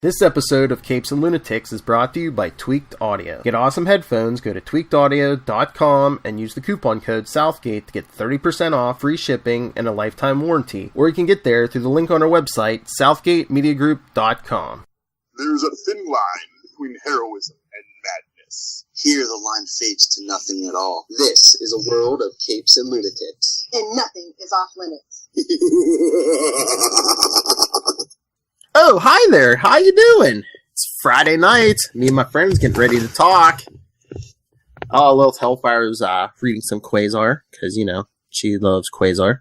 This episode of Capes and Lunatics is brought to you by Tweaked Audio. Get awesome headphones, go to tweakedaudio.com and use the coupon code Southgate to get 30% off, free shipping, and a lifetime warranty. Or you can get there through the link on our website, southgatemediagroup.com. There's a thin line between heroism and madness. Here the line fades to nothing at all. This is a world of Capes and Lunatics. And nothing is off limits. Oh, hi there. How you doing? It's Friday night. Me and my friends getting ready to talk. Oh, Lilith Hellfire's reading some Quasar, because, you know, she loves Quasar.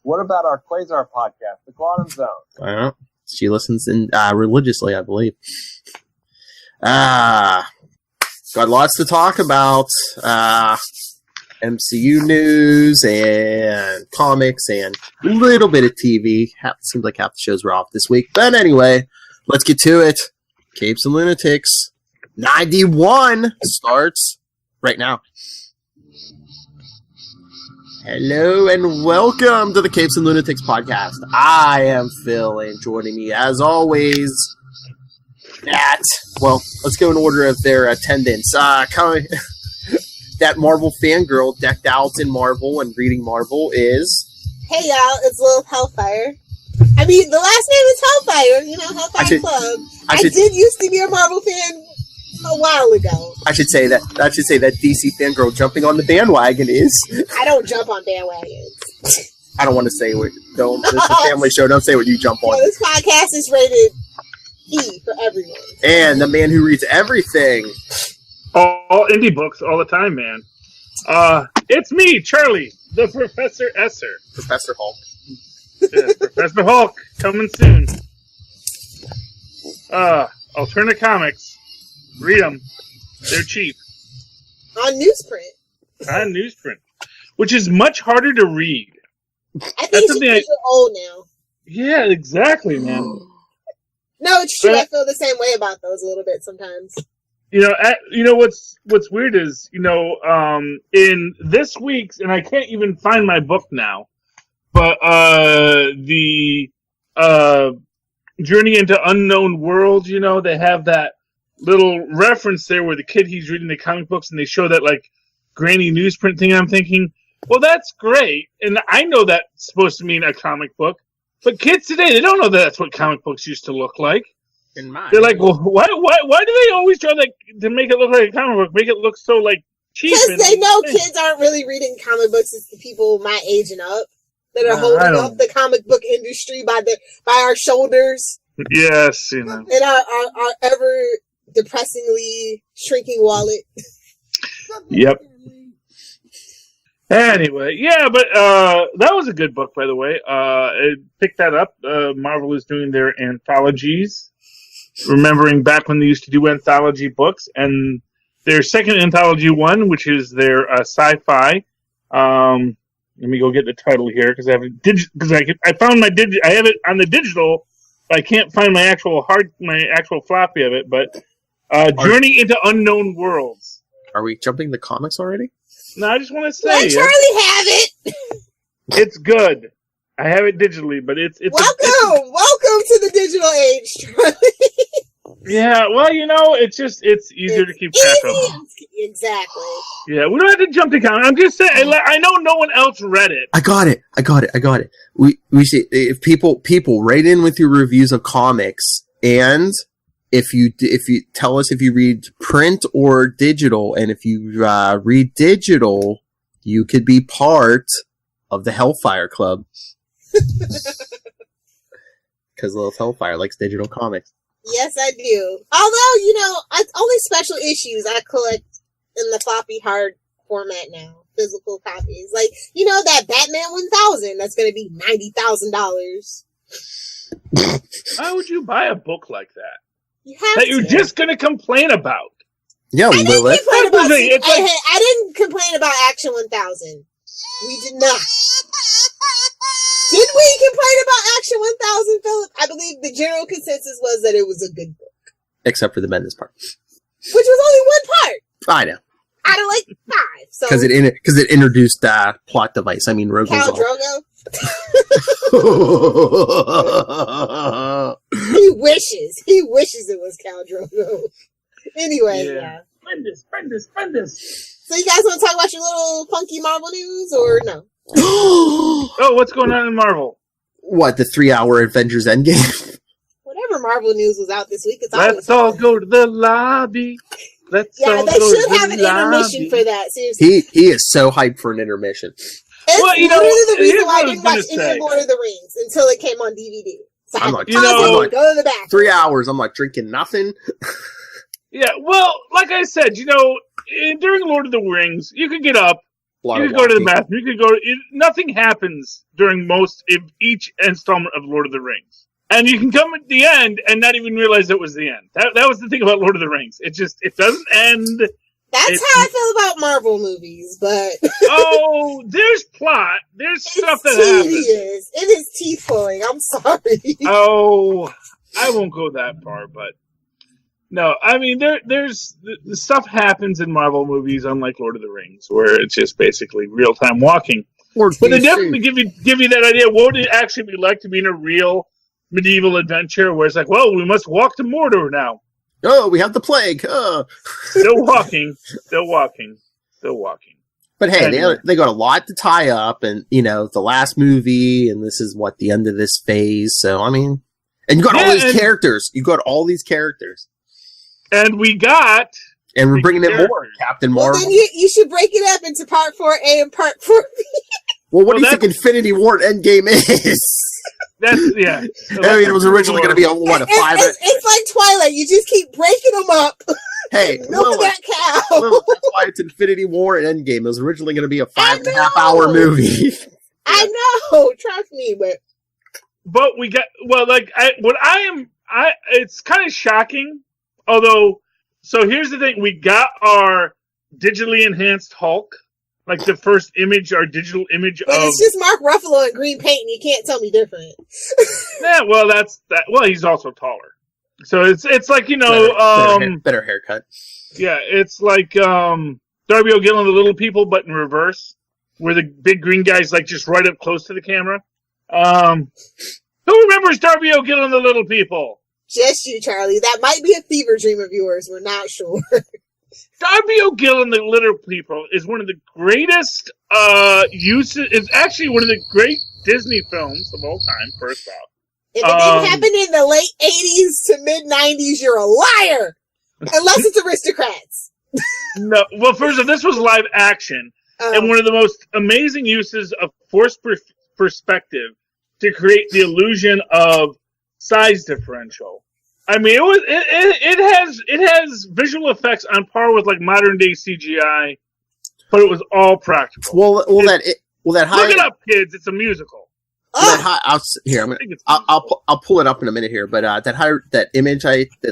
What about our Quasar podcast, The Quantum Zone? I don't know. She listens in religiously, I believe. Got lots to talk about. MCU news and comics and a little bit of TV. Seems like half the shows were off this week. But anyway, let's get to it. Capes and Lunatics 91 starts right now. Hello and welcome to the Capes and Lunatics podcast. I am Phil, and joining me as always let's go in order of their attendance. That Marvel fangirl decked out in Marvel and reading Marvel is... Hey y'all, it's Lilith Hellfire. I mean, the last name is Hellfire, you know, Hellfire Club. I did used to be a Marvel fan a while ago. I should say that DC fangirl jumping on the bandwagon is... I don't jump on bandwagons. I don't want to say what... Don't. This is a family show. Don't say what you jump on. Well, this podcast is rated E for everyone. And the man who reads everything... All indie books all the time, man. It's me, Charlie, the Professor Esser. Professor Hulk. Yeah, Professor Hulk, coming soon. Alternate comics. Read them. They're cheap. On newsprint. On newsprint. Which is much harder to read. I think it's because you're old now. Yeah, exactly, man. No, it's true. I feel the same way about those a little bit sometimes. You know what's weird is, in this week's, and I can't even find my book now, but the Journey into Unknown Worlds, they have that little reference there where the kid, he's reading the comic books and they show that like granny newsprint thing. I'm thinking, well, that's great, and I know that's supposed to mean a comic book, but kids today, they don't know that that's what comic books used to look like. They're like, well, why do they always try to make it look like a comic book, make it look so like cheap? Because they know kids aren't really reading comic books. It's the people my age and up that are holding up the comic book industry by our shoulders. Yes, and our ever depressingly shrinking wallet. Yep. Anyway, yeah, but that was a good book, by the way. Pick that up. Marvel is doing their anthologies. Remembering back when they used to do anthology books, and their second anthology one, which is their sci-fi. Let me go get the title here because I have I found I have it on the digital, but I can't find my actual floppy of it. But Journey into Unknown Worlds. Are we jumping the comics already? No, I just want to say, let Charlie have it. It's good. I have it digitally, but it's welcome to the digital age, Charlie. Yeah, well, it's easier to keep track of. Exactly. Yeah, we don't have to jump to comics. I'm just saying, I know no one else read it. I got it. We see if people write in with your reviews of comics, and if you tell us if you read print or digital, and if you read digital, you could be part of the Hellfire Club. Because Lilith Hellfire likes digital comics. Yes, I do. Although, only special issues I collect in the floppy hard format now. Physical copies. Like, that Batman 1000 that's going to be $90,000. Why would you buy a book like that? You have that you're just going to complain about? Yeah, Lilith. I didn't complain about Action 1000. We did not. Did we complain about Action 1000, Philip? I believe the general consensus was that it was a good book. Except for the Bendis part. Which was only one part. I know. Out of like 5. Because it introduced plot device. I mean, Rogue Khal Drogo? He wishes it was Khal Drogo. Anyway, yeah. Friend this. So you guys want to talk about your little funky Marvel news, or no? Oh, what's going on in Marvel? What, the 3-hour Avengers Endgame? Whatever Marvel news was out this week, it's Let's all go to the lobby. They should have an intermission for that. Seriously, He is so hyped for an intermission. it's Well, you know, literally the reason here's why I what I didn't was watch gonna any say. Lord of the Rings until it came on DVD. So I'm I like, had to pause it, go to the back. 3 hours, I'm like drinking nothing. Yeah, well, like I said, during Lord of the Rings, you could get up, you could go to the bathroom, you could go. Nothing happens during each installment of Lord of the Rings, and you can come at the end and not even realize it was the end. That was the thing about Lord of the Rings. It doesn't end. That's how I feel about Marvel movies, but oh, there's plot, there's stuff that tedious. happens. It is teeth pulling. I'm sorry. Oh, I won't go that far, but no, I mean there's the stuff happens in Marvel movies, unlike Lord of the Rings, where it's just basically real time walking. But they definitely give you that idea. What would it actually be like to be in a real medieval adventure, where it's like, well, we must walk to Mordor now. Oh, we have the plague. Still walking. But hey, Anyway. they got a lot to tie up, and the last movie, and this is the end of this phase. So I mean, and you got all these characters. You got all these characters, and we got, and we're bringing in more Captain Marvel. Well, then you should break it up into Part 4A and Part 4B. Well, what do you think Infinity War and Endgame is? That's yeah. I mean, it was originally going to be a 5. It's like Twilight. You just keep breaking them up. Hey, milk that cow. That's why it's Infinity War and Endgame. It was originally going to be a 5.5 hour movie. I know. Trust me, but we got it's kind of shocking. Although, so here's the thing: we got our digitally enhanced Hulk. Like the first image, our digital image but it's just Mark Ruffalo in green paint, and you can't tell me different. Yeah, well, that's that. Well, he's also taller, so it's like better haircut. Yeah, it's like Darby O'Gill and the Little People, but in reverse, where the big green guy's like just right up close to the camera. Who remembers Darby O'Gill and the Little People? Just you, Charlie. That might be a fever dream of yours. We're not sure. Darby O'Gill and the Little People is one of the greatest uses. It's actually one of the great Disney films of all time. First off, if it didn't happen in the late '80s to mid '90s, you're a liar. Unless it's Aristocrats. No, well, first off, this was live action, and one of the most amazing uses of forced perspective to create the illusion of size differential. I mean, it has visual effects on par with like modern day CGI, but it was all practical. Well, look it up, kids. It's a musical. I'll pull it up in a minute here. But that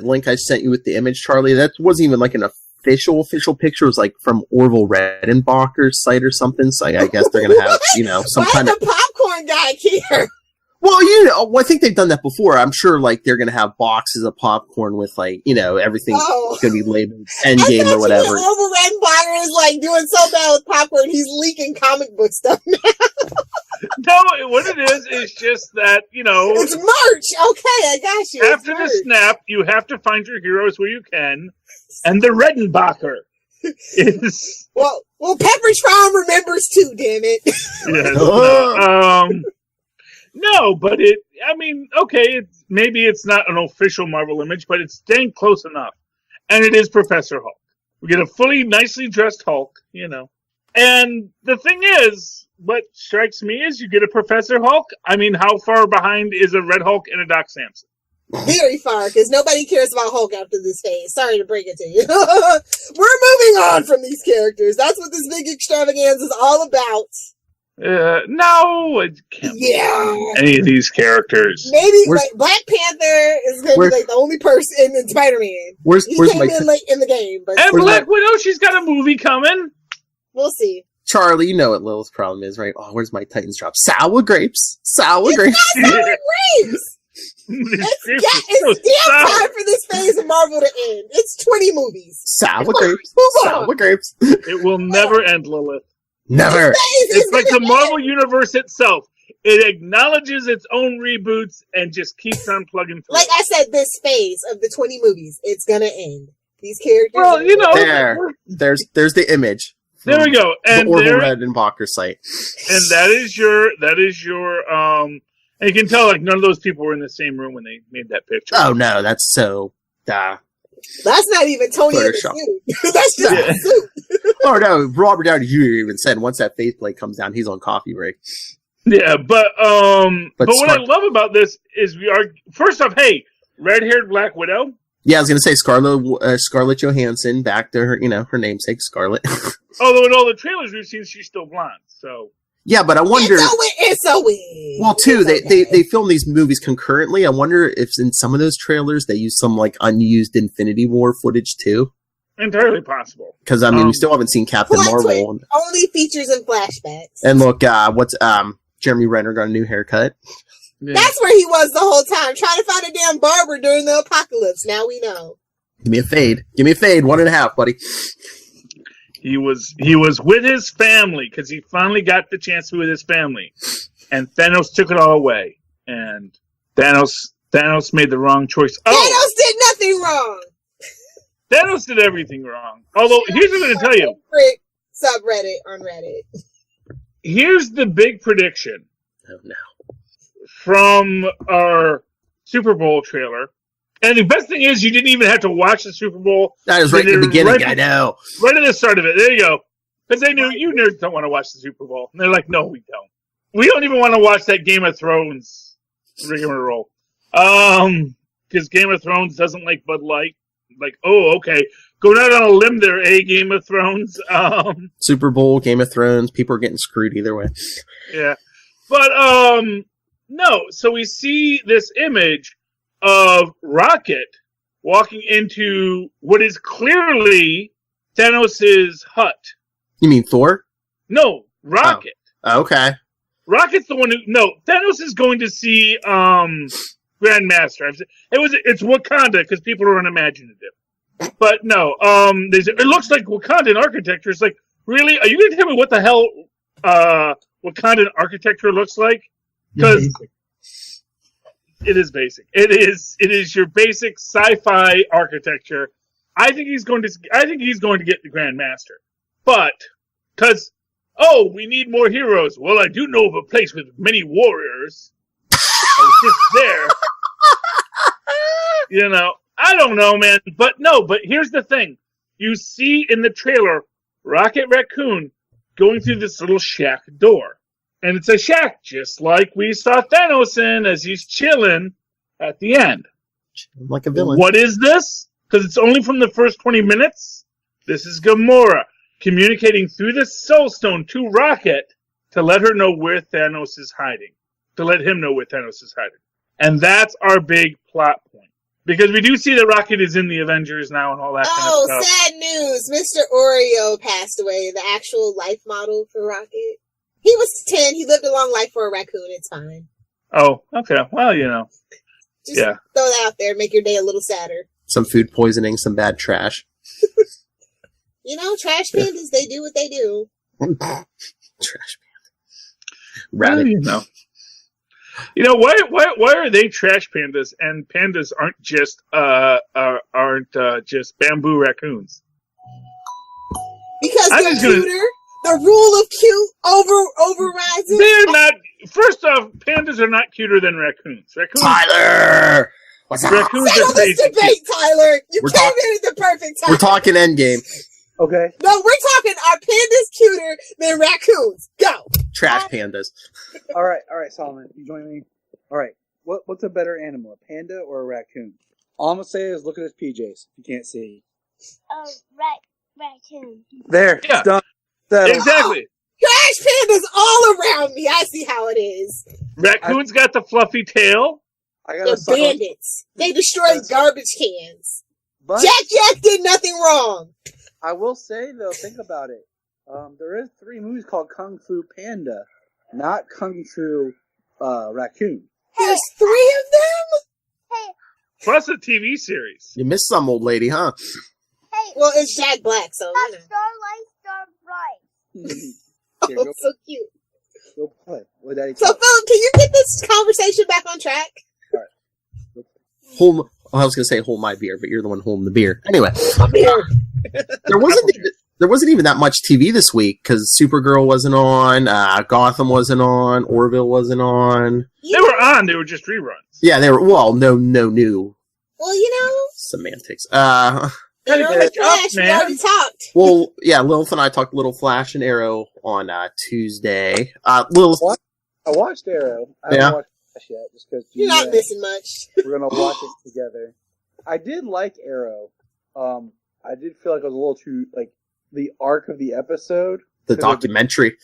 link I sent you with the image, Charlie, that wasn't even like an official picture. It was like from Orville Redenbacher's site or something. So I guess they're gonna have some kind of popcorn guy here. Well, I think they've done that before. I'm sure, they're going to have boxes of popcorn with, everything's going to be labeled Endgame or whatever. Orville Redenbacher is, doing so bad with popcorn, he's leaking comic book stuff now. No, what it is just that, It's March! Okay, I got you. After the snap, you have to find your heroes where you can, and the Redenbacher is... Well, Pepperidge Farm remembers too, damn it. Yes. No, but maybe it's not an official Marvel image, but it's dang close enough. And it is Professor Hulk. We get a fully, nicely dressed Hulk, And the thing is, what strikes me is you get a Professor Hulk. I mean, how far behind is a Red Hulk and a Doc Samson? Very far, because nobody cares about Hulk after this phase. Sorry to break it to you. We're moving on from these characters. That's what this big extravaganza is all about. No, I can't believe any of these characters. Maybe Black Panther is going to be the only person in Spider-Man. Where's came in late in the game, but and Black Widow, she's got a movie coming. We'll see. Charlie, you know what Lil's problem is, right? Oh, where's my Titans drop? Sour grapes. Sour grapes. Not sour grapes. It's damn time for this phase of Marvel to end. It's 20 movies. Sour grapes. Sour grapes. It will never end, Lilith. Never. It's like the Marvel Universe itself. It acknowledges its own reboots and just keeps on plugging through. Like I said, this phase of the 20 movies, it's gonna end. These characters. Well, you know, there's the image. There we go. And the Orville Redenbacher site. And that is your and you can tell like none of those people were in the same room when they made that picture. Oh no, that's so that's not even Tony in the suit. That's just the suit. Oh no, Robert Downey Jr. even said once that faceplate comes down, he's on coffee break. Yeah, but what I love about this is we are first off, hey, red-haired Black Widow. Yeah, I was gonna say Scarlett Johansson back to her, her namesake Scarlett. Although in all the trailers we've seen, she's still blonde. So yeah, but I wonder. It's a win. Well, too, they film these movies concurrently. I wonder if in some of those trailers they use some like unused Infinity War footage too. Entirely possible. Because I mean, we still haven't seen Captain Marvel. Only features and flashbacks. And look, Jeremy Renner got a new haircut. Yeah. That's where he was the whole time, trying to find a damn barber during the apocalypse. Now we know. Give me a fade. 1.5, buddy. He was with his family because he finally got the chance to be with his family, and Thanos took it all away. And Thanos made the wrong choice. Thanos did nothing wrong. Thanos did everything wrong. Although here's what I'm going to tell you. Subreddit on Reddit. Here's the big prediction. Oh no. From our Super Bowl trailer. And the best thing is you didn't even have to watch the Super Bowl. That was right in the beginning, I know. Right at the start of it. There you go. Because they knew you nerds don't want to watch the Super Bowl. And they're like, no, we don't. We don't even want to watch that Game of Thrones rigmarole. Because Game of Thrones doesn't like Bud Light. Like, oh, okay. Going out on a limb there, Game of Thrones. Super Bowl, Game of Thrones, people are getting screwed either way. Yeah. But, no. So we see this image of Rocket walking into what is clearly Thanos' hut. You mean Thor? No, Rocket. Oh, okay. Rocket's the one who... No, Thanos is going to see Grandmaster. It's Wakanda because people are unimaginative. But no, it looks like Wakandan architecture. It's like, really? Are you going to tell me what the hell Wakandan architecture looks like? Because it is basic. It is your basic sci-fi architecture. I think he's going to get the Grandmaster. But because we need more heroes. Well, I do know of a place with many warriors. I was just there. I don't know, man. But here's the thing. You see in the trailer Rocket Raccoon going through this little shack door. And it's a shack just like we saw Thanos in as he's chilling at the end. Like a villain. What is this? Because it's only from the first 20 minutes. This is Gamora communicating through the Soul Stone to Rocket to let her know where Thanos is hiding. To let him know where Thanos is hiding. And that's our big plot point. Because we do see that Rocket is in the Avengers now and all that kind of stuff. Oh, sad news. Mr. Oreo passed away, the actual life model for Rocket. He was 10. He lived a long life for a raccoon. It's fine. Oh, okay. Well, Just throw that out there. Make your day a little sadder. Some food poisoning, some bad trash. Trash pandas, they do what they do. Trash panda. Rabbit. Why are they trash pandas and pandas aren't just just bamboo raccoons? Because they're cuter. The rule of cute overrides it. They're not. First off, pandas are not cuter than raccoons. Tyler, what's up? Raccoons Settle are this debate, Tyler. You came in at the perfect time. We're talking Endgame. Okay. No, we're talking. Are pandas cuter than raccoons? Go. Trash pandas. All right, Solomon, you join me. All right, what's a better animal, a panda or a raccoon? All I'm gonna say is look at his PJs. You can't see. Raccoon. There, yeah. It's done. Exactly. Trash pandas all around me. I see how it is. Raccoon's got the fluffy tail. They're bandits. They destroy garbage cans. But Jack did nothing wrong. I will say though, think about it. There is 3 movies called Kung Fu Panda, not Kung Fu Raccoon. There's 3 of them? Plus a TV series. You missed some, old lady, huh? Well, it's Jack Black, so Starlight. Oh, so cute. Go play. With Daddy So, talk. Philip, can you get this conversation back on track? Hold. I was gonna say hold my beer, but you're the one holding the beer. Anyway, Beer. there wasn't even that much TV this week because Supergirl wasn't on, Gotham wasn't on, Orville wasn't on. They were on. They were just reruns. Yeah, they were. Well, no new Well, you know, semantics. Gotta catch up, Flash, we man. already talked. Well, yeah, Lilith and I talked Little Flash and Arrow on Tuesday. Lilith, What? I watched Arrow. I Yeah. haven't watched Flash yet, just because You're not missing much. we're gonna watch it together. I did like Arrow. I did feel like it was a little too like the arc of the episode. the documentary.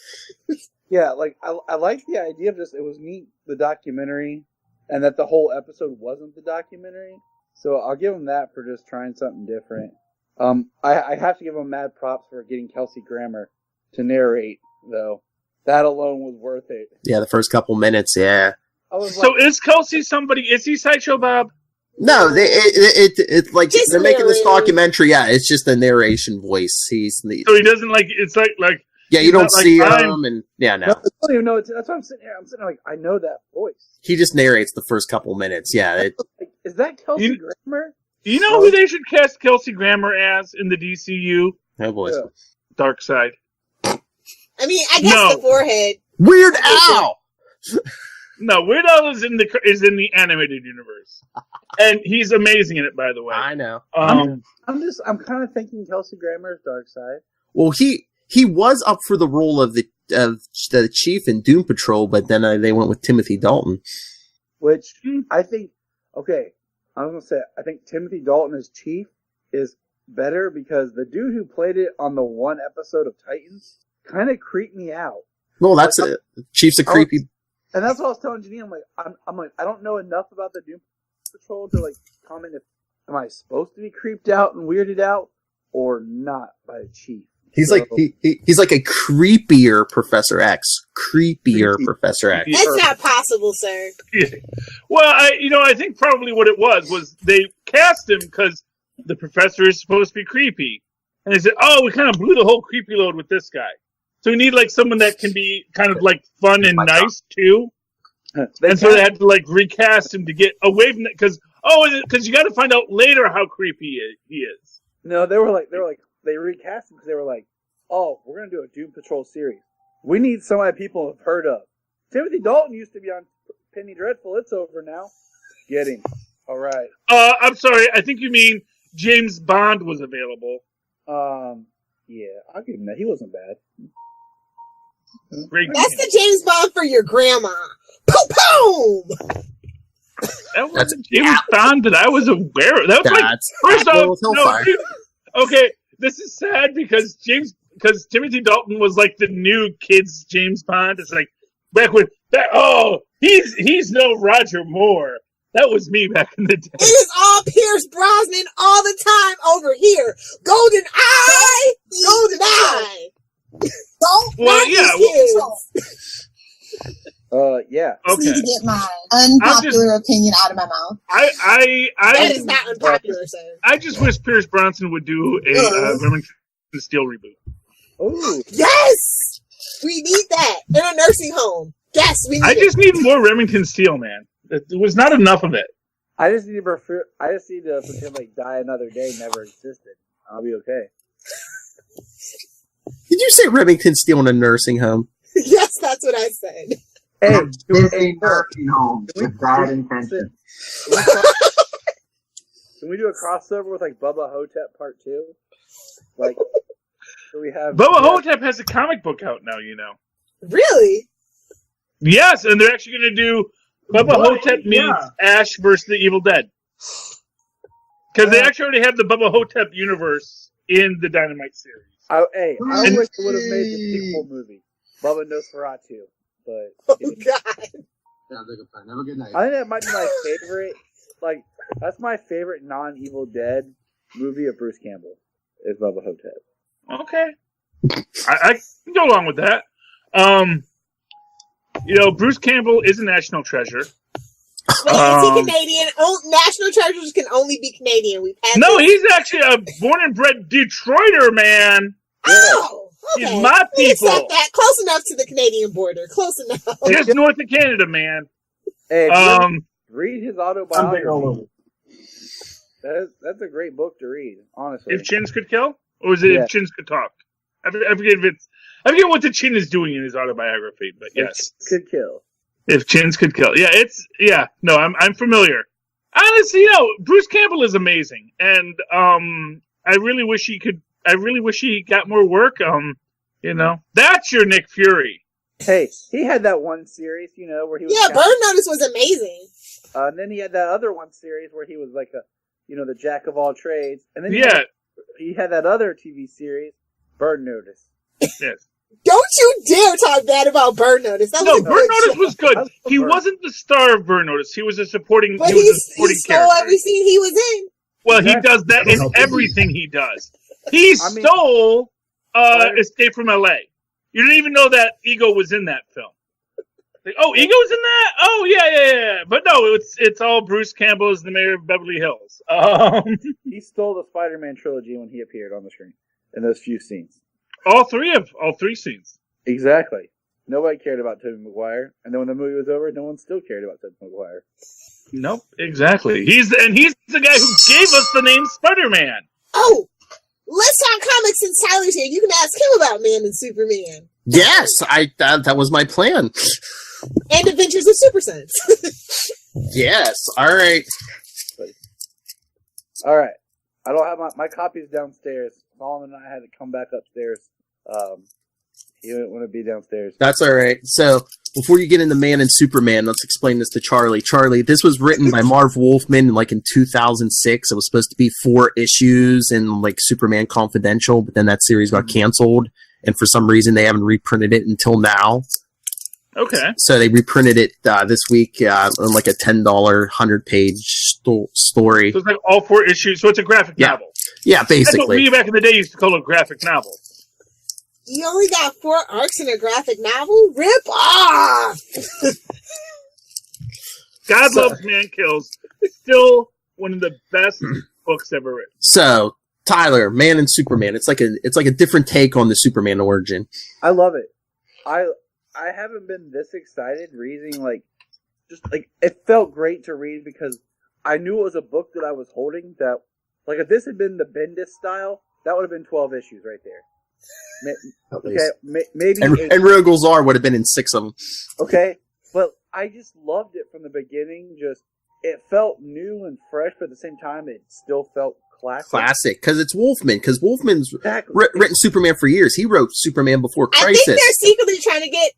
Yeah, like I like the idea of just it was neat the documentary, and that the whole episode wasn't the documentary. So I'll give them that for just trying something different. I have to give them mad props for getting Kelsey Grammer to narrate though. That alone was worth it. Yeah, the first couple minutes. Yeah. I was So like, is Kelsey somebody? Is he Sideshow Bob? No, it's like Just they're making this narrating. documentary. Yeah, it's just a narration voice. He's the, So he doesn't like. It's like yeah, you he's don't not like see I'm- him, and yeah, no, no, I don't even know. That's why I'm sitting here. I'm sitting there like I know that voice. he just narrates the first couple minutes. Yeah, Like, is that Kelsey You- Grammer? You know who they should cast Kelsey Grammer as in the DCU? oh boy, Yeah. Dark Side. I mean, I guess No. the forehead. Weird Al. No, Weird Al is in the animated universe, and he's amazing in it. By the way, I know. um, I'm kind of thinking Kelsey Grammer's Dark Side. Well, he was up for the role of the chief in Doom Patrol, but then they went with Timothy Dalton. Which I think, okay, I was gonna say, I think Timothy Dalton as Chief is better because the dude who played it on the one episode of Titans kind of creeped me out. Well, that's it. Chief's a creepy. And that's what I was telling Janine. I'm like, I don't know enough about the Doom Patrol to like comment if am I supposed to be creeped out and weirded out or not by the Chief. He's So- like he's like a creepier Professor X. Creepier Creepy. Professor X. That's not possible, sir. well, I think probably what it was they cast him because the professor is supposed to be creepy, and they said, "Oh, we kind of blew the whole creepy load with this guy, so we need like someone that can be kind of like fun and nice too." And so they had to like recast him to get away from it because you got to find out later how creepy he is. No, they recast him because they were like, oh, we're gonna do a Doom Patrol series. We need somebody people have heard of. Timothy Dalton used to be on Penny Dreadful. It's over now. Get him. All right. I'm sorry, I think you mean James Bond was available. Yeah, I'll give him that. He wasn't bad. Great That's name. the James Bond for your grandma. Boom, boom. That wasn't James Bond that I was aware of. That was like That's first off, Will Hellfire. okay, this is sad because Timothy Dalton was like the new kids James Bond. It's like back when he's no Roger Moore. That was me back in the day. It is all Pierce Brosnan all the time over here. Golden Eye, Golden Eye. Don't Well, Not yeah, these kids. Yeah. need Okay. to get my unpopular opinion out of my mouth. That is not unpopular, sir. I just wish Pierce Bronson would do a Remington Steele reboot. Oh, Yes, we need that in a nursing home. Yes, we need I it. just need more Remington Steele, man. It was not enough of it. I just need to pretend like Die Another Day never existed. I'll be okay. Did you say Remington Steele in a nursing home? Yes, that's what I said. Hey, Busy nursing home with bad intentions. Can we do a crossover with like Bubba Hotep Part 2? Like, so we have Bubba Hotep has a comic book out now, you know. Really? Yes, and they're actually going to do Bubba Hotep meets Ash versus the Evil Dead. Because they actually already have the Bubba Hotep universe in the Dynamite series. I wish it would have made the sequel movie, Bubba Nosferatu. But Oh God! Sounds like a plan. Have a good night. I think that might be my favorite. Like, that's my favorite non-Evil Dead movie of Bruce Campbell. Is Bubba Hotep. Okay. I can go along with that. Bruce Campbell is a national treasure. Wait, is he Canadian? National treasures can only be Canadian. We've had No, this. he's actually a born and bred Detroiter, man. Oh, He's my we accept people. that. Close enough to the Canadian border. Close enough. Just north of Canada, man. Hey, read his autobiography. That's a great book to read, honestly. If Chins Could Kill? Or was it If Chins Could Talk? I forget what the Chin is doing in his autobiography, but yes. Could kill. If Chins Could Kill. Yeah, no, I'm familiar. Honestly, Bruce Campbell is amazing. And I really wish he got more work. That's your Nick Fury. Hey, he had that one series, where he was... Yeah, Burn Notice was amazing. And then he had that other one series where he was like the jack of all trades. And then he had that other TV series, Burn Notice. Yes. Don't you dare talk bad about Burn Notice. Burn Notice was good. He wasn't the star of Burn Notice. He was a supporting. But he stole every scene he was in. Well, he does that in everything he does. He stole Escape from L.A. You didn't even know that Ego was in that film. Like, Ego's in that? Oh, yeah. But no, it's all Bruce Campbell as the mayor of Beverly Hills. He stole the Spider-Man trilogy when he appeared on the screen in those few scenes. All three scenes. Exactly. Nobody cared about Tobey Maguire, and then when the movie was over, no one still cared about Tobey Maguire. Nope, exactly. He's the guy who gave us the name Spider-Man. Oh, let's talk comics since Tyler's here. You can ask him about Man and Superman. Yes, that was my plan. And Adventures of Super Sons. Yes, all right. All right. I don't have my copies downstairs. Solomon and I had to come back upstairs. He didn't want to be downstairs. That's all right. So, before you get into Man and Superman, let's explain this to Charlie. Charlie, this was written by Marv Wolfman in 2006. It was supposed to be 4 issues in Superman Confidential, but then that series got canceled, and for some reason they haven't reprinted it until now. Okay. So they reprinted it this week on a $10 100-page story. So it's all 4 issues. So it's a graphic novel. Yeah, basically. That's what we back in the day used to call a graphic novel. You only got 4 arcs in a graphic novel? Rip off! God Loves Man Kills. Still one of the best books ever written. So, Tyler, Man and Superman. It's like a different take on the Superman origin. I love it. I haven't been this excited reading it felt great to read because I knew it was a book that I was holding that if this had been the Bendis style, that would have been 12 issues right there. Maybe and Rogue Czar would have been in 6 of them. Okay, but I just loved it from the beginning. It felt new and fresh, but at the same time, it still felt classic. Because it's Wolfman. Because Wolfman's written Superman for years. He wrote Superman before Crisis. I think they're secretly trying to get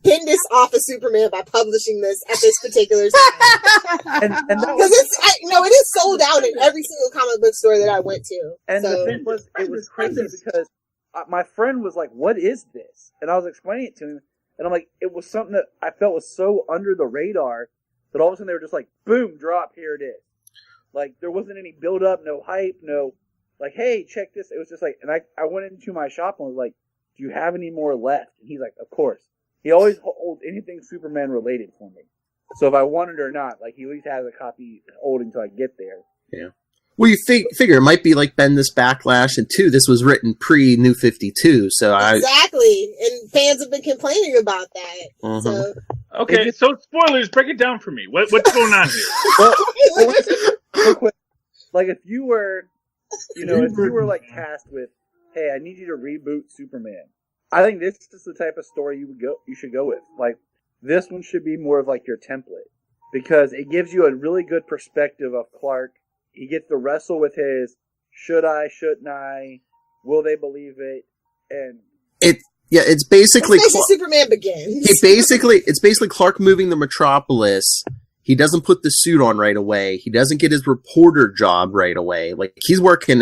Bendis off of Superman by publishing this at this particular time. Because it is sold out in every single comic book store that I went to. And the thing was, it was crazy because my friend was like, "What is this?" And I was explaining it to him, and I'm like, it was something that I felt was so under the radar that all of a sudden they were just like, boom, drop, here it is. There wasn't any build up, no hype, no hey, check this. It was just and I went into my shop and was like, do you have any more left? And he's like, of course. He always holds anything Superman related for me. So if I want it or not, he at least has a copy holding until I get there. Yeah. Well, you figure it might be like Bendis Backlash, and 2, this was written pre-New 52, so Exactly, and fans have been complaining about that. Mm-hmm. So. Okay, so spoilers, break it down for me. What's going on here? Real quick, if you were, tasked with, hey, I need you to reboot Superman, I think this is the type of story you should go with. This one should be more of your template, because it gives you a really good perspective of Clark. He gets to wrestle with his should I, shouldn't I, will they believe it, and it's basically Superman Begins. It's basically Clark moving to Metropolis. He doesn't put the suit on right away. He doesn't get his reporter job right away. He's working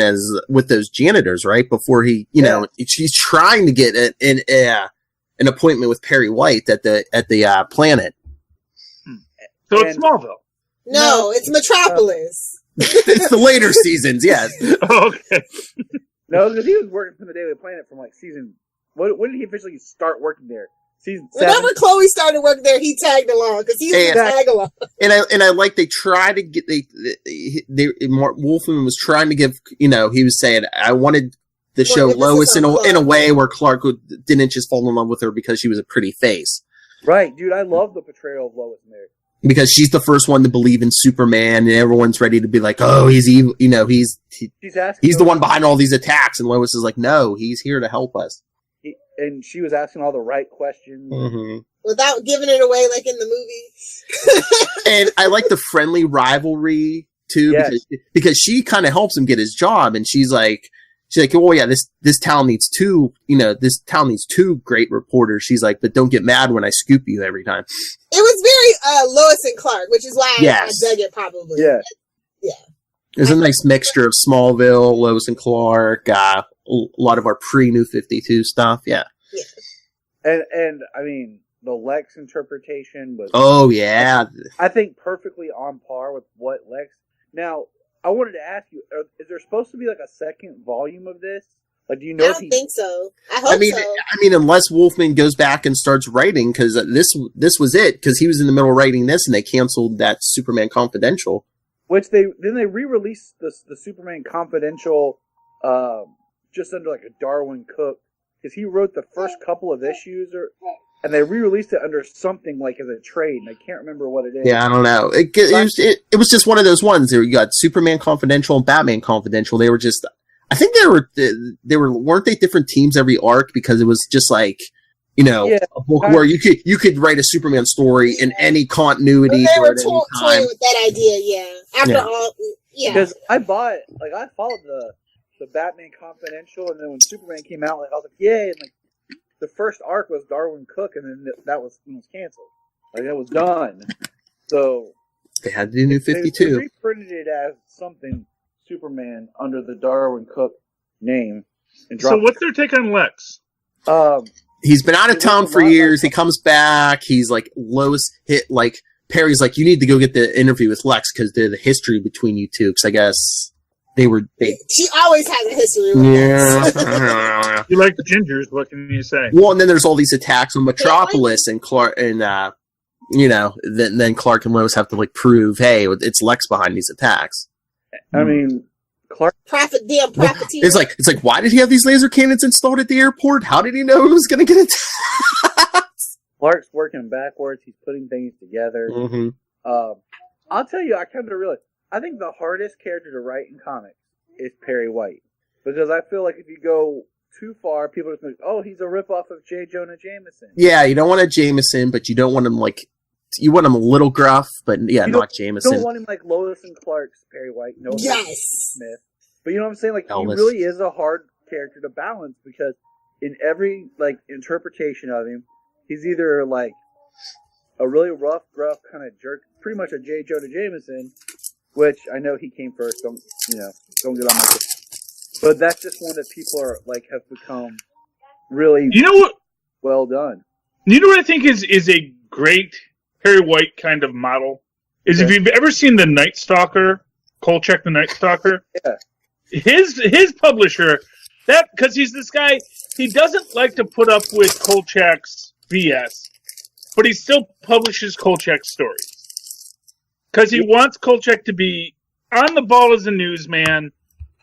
with those janitors right before he, he's trying to get an appointment with Perry White at the planet. So it's Smallville. No, it's Metropolis. It's the later seasons, yes. Okay. No, because he was working for the Daily Planet from season. When did he officially start working there? Season 7. Whenever Chloe started working there, he tagged along because he was tag along. And I they try to get Wolfman was trying to give he was saying I wanted the show emphasis Lois in on a Clark. way where Clark didn't just fall in love with her because she was a pretty face. Right, dude, I love the portrayal of Lois in there. Because she's the first one to believe in Superman, and everyone's ready to be like, "Oh, he's evil." You know, he's the one behind all these attacks, and Lois is like, "No, he's here to help us." And she was asking all the right questions without giving it away, like in the movie. And I like the friendly rivalry too, because she kind of helps him get his job, and she's like, "Oh yeah, this town needs two great reporters." She's like, "But don't get mad when I scoop you every time." It was very Lois and Clark, which is why I dug it probably. Yeah. There's a nice mixture of Smallville, Lois and Clark, a lot of our pre-New 52 stuff. Yeah. And I mean, the Lex interpretation was... Oh, yeah. I think perfectly on par with what Lex... Now, I wanted to ask you, is there supposed to be like a second volume of this? Like, do you know? I don't think so. I hope so. I mean, unless Wolfman goes back and starts writing, because this was it, because he was in the middle of writing this, and they canceled that Superman Confidential. Which they re-released the Superman Confidential just under like a Darwin Cook, because he wrote the first couple of issues, and they re-released it under something like as a trade, and I can't remember what it is. Yeah, I don't know. It was just one of those ones. There you got Superman Confidential and Batman Confidential. They were just, I think weren't they different teams every arc, because it was just like, you know, a book where you could write a Superman story in any continuity. They were toying with that idea, Because I followed the Batman Confidential, and then when Superman came out, like I was like, yay! And like the first arc was Darwin Cook, and then that was canceled. Like that was done. So they had to do New 52. They reprinted it as something Superman under the Darwin Cook name. So what's their take on Lex? He's been out of town for years. He comes back. He's like, Lois hit, like, Perry's like, you need to go get the interview with Lex because the history between you two. Because I guess she always has a history with Lex. You like the gingers, what can you say? Well, and then there's all these attacks on Metropolis, and Clark, and, you know, then Clark and Lois have to, like, prove, hey, it's Lex behind these attacks. I mean, Clark... profiteer. It's like, why did he have these laser cannons installed at the airport? How did he know he was going to get attacked? Clark's working backwards. He's putting things together. I'll tell you, I kind of realized, I think the hardest character to write in comics is Perry White. Because I feel like if you go too far, people are going to think, oh, he's a ripoff of J. Jonah Jameson. Yeah, you don't want a Jameson, but you don't want him like... You want him a little gruff, but yeah, not Jameson. You don't want him like Lois and Clark's Perry White. No, yes! Smith. But you know what I'm saying? Like, Elvis. He really is a hard character to balance, because in every, like, interpretation of him, he's either, like, a really rough, gruff kind of jerk, pretty much a J. Jonah Jameson, which I know he came first, don't get on my case. But that's just one that people are, like, have become really well done. You know what I think is a great Perry White kind of model? Is if you've ever seen The Night Stalker, Kolchak the Night Stalker, his publisher, because he's this guy, he doesn't like to put up with Kolchak's BS, but he still publishes Kolchak's stories. Because he wants Kolchak to be on the ball as a newsman,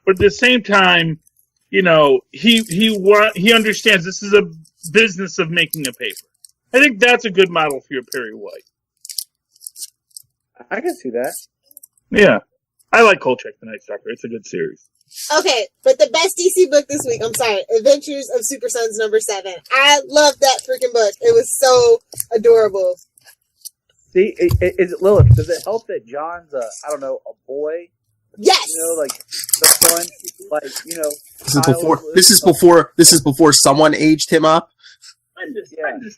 but at the same time, you know, he understands this is a business of making a paper. I think that's a good model for your Perry White. I can see that. Yeah. I like Kolchak the Night Stalker. It's a good series. Okay, but the best DC book this week, I'm sorry, Adventures of Super Sons #7. I love that freaking book. It was so adorable. See, is it Lilith? Does it help that John's a boy? Yes. You know, like the son, like, you know. This is before someone aged him up.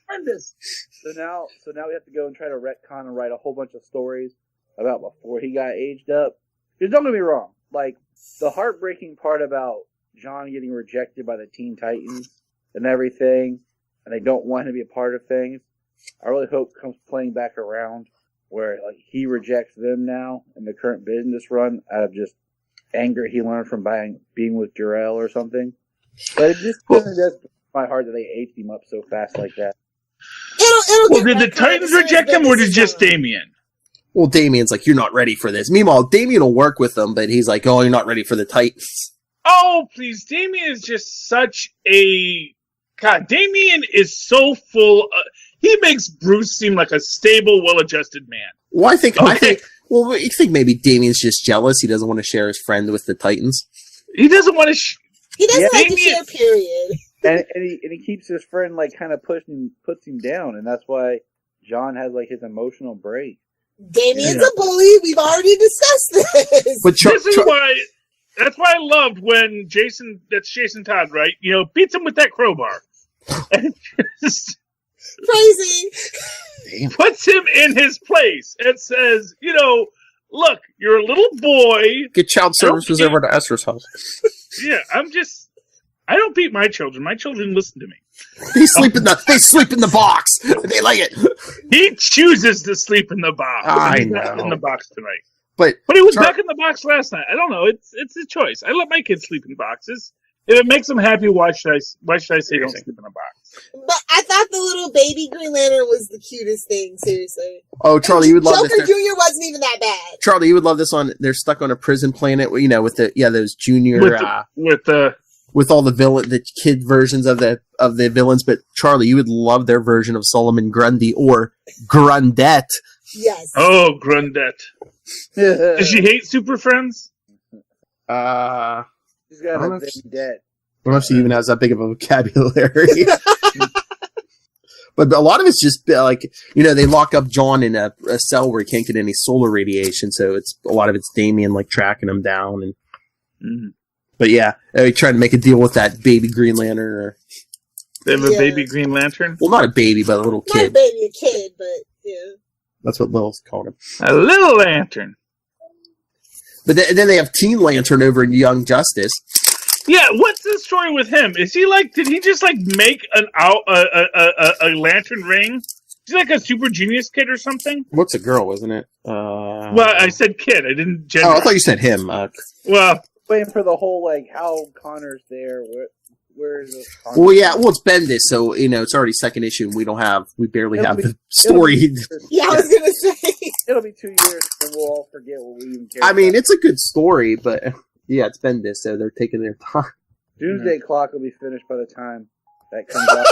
Tremendous. So now we have to go and try to retcon and write a whole bunch of stories about before he got aged up. Because don't get me wrong, like the heartbreaking part about John getting rejected by the Teen Titans and everything, and they don't want him to be a part of things. I really hope comes playing back around where like he rejects them now in the current business run out of just anger he learned from being with Jor-El or something. But it just does my heart that they aged him up so fast like that. It'll did the Titans reject him, or did just Damian? Well, Damian's like, you're not ready for this. Meanwhile, Damian will work with them, but he's like, oh, you're not ready for the Titans. Oh, please. Damien is just such a... God, Damien is so full... he makes Bruce seem like a stable, well-adjusted man. Well, I think, well, you think maybe Damien's just jealous. He doesn't want to share his friend with the Titans. He doesn't want to... He doesn't like to share, period. And he keeps his friend, like, kind of puts him down, and that's why John has, like, his emotional break. Damien's a bully. We've already discussed this. But this is why... That's why I loved when Jason Todd, right? You know, beats him with that crowbar. And just... Crazy. Puts him in his place and says, you know, look, you're a little boy. Get child services over to Esther's house. Yeah, I don't beat my children. My children listen to me. They sleep in the box. They like it. He chooses to sleep in the box. I He's know. not in the box tonight. But he was back in the box last night. I don't know. It's a choice. I let my kids sleep in boxes. If it makes them happy, why should I say don't sleep in a box? But I thought the little baby Green Lantern was the cutest thing, seriously. Oh, Charlie, you would love Joker this. Jr. wasn't even that bad. Charlie, you would love this one. They're stuck on a prison planet, you know, with those junior with all the kid versions of the villains. But Charlie, you would love their version of Solomon Grundy or Grundette. Yes. Oh, Grundette. Does she hate Super Friends? She's got a big debt. I don't know if she even has that big of a vocabulary. But a lot of it's just like, you know, they lock up John in a cell where he can't get any solar radiation, so a lot of it's Damien like tracking him down and. But yeah, trying to make a deal with that baby Green Lantern. Or... They have a baby Green Lantern? Well, not a baby, but a little kid. Not a baby, a kid, but yeah. That's what Lil's called him. A little lantern. But then they have Teen Lantern over in Young Justice. Yeah, what's the story with him? Is he like? Did he just like make a lantern ring? Is he like a super genius kid or something? What's a girl, isn't it? Well, I said kid. I didn't. Oh, I thought you said him. Well, waiting for the whole like how Connor's there. Where is this? Connor? Well, yeah. Well, it's Bendis, so you know it's already second issue, and we barely have the story. Yeah, I was gonna say it'll be 2 years, and we'll all forget what we even care. I mean, it's a good story, but yeah, it's Bendis, so they're taking their time. Doomsday Clock will be finished by the time that comes out.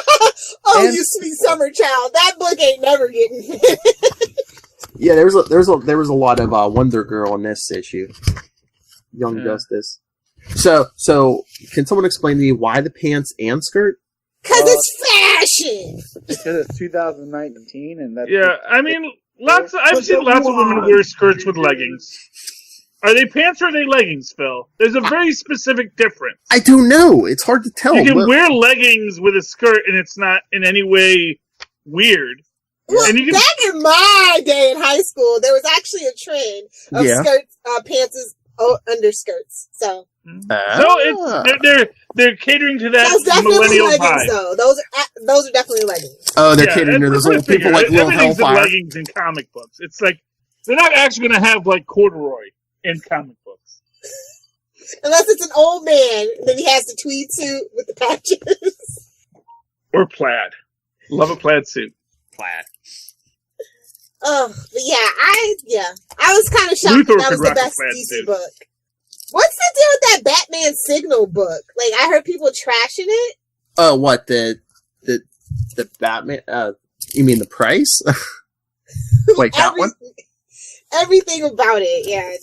Oh, you sweet summer child! That book ain't never getting finished. Yeah, there was a lot of Wonder Girl in this issue, Young Justice. So can someone explain to me why the pants and skirt? Because it's fashion. Because it's 2019, and that's I mean, I've seen lots of women wear skirts with leggings. Are they pants or are they leggings, Phil? There's a very specific difference. I don't know. It's hard to tell. You can wear leggings with a skirt, and it's not in any way weird. Well, back in my day in high school, there was actually a trend of skirts, pants, underskirts. So they're catering to that millennial leggings, vibe. Though. Those are definitely leggings. Oh, they're catering to those old people like Will Hellfire. Leggings in comic books. It's like they're not actually going to have like corduroy in comic books. Unless it's an old man, then he has the tweed suit with the patches. Or plaid. Love a plaid suit. Plaid. Oh, but I was kind of shocked that was the best DC book. What's the deal with that Batman Signal book? Like, I heard people trashing it. Oh, what the Batman? You mean the price? Like that one? Everything about it, yeah.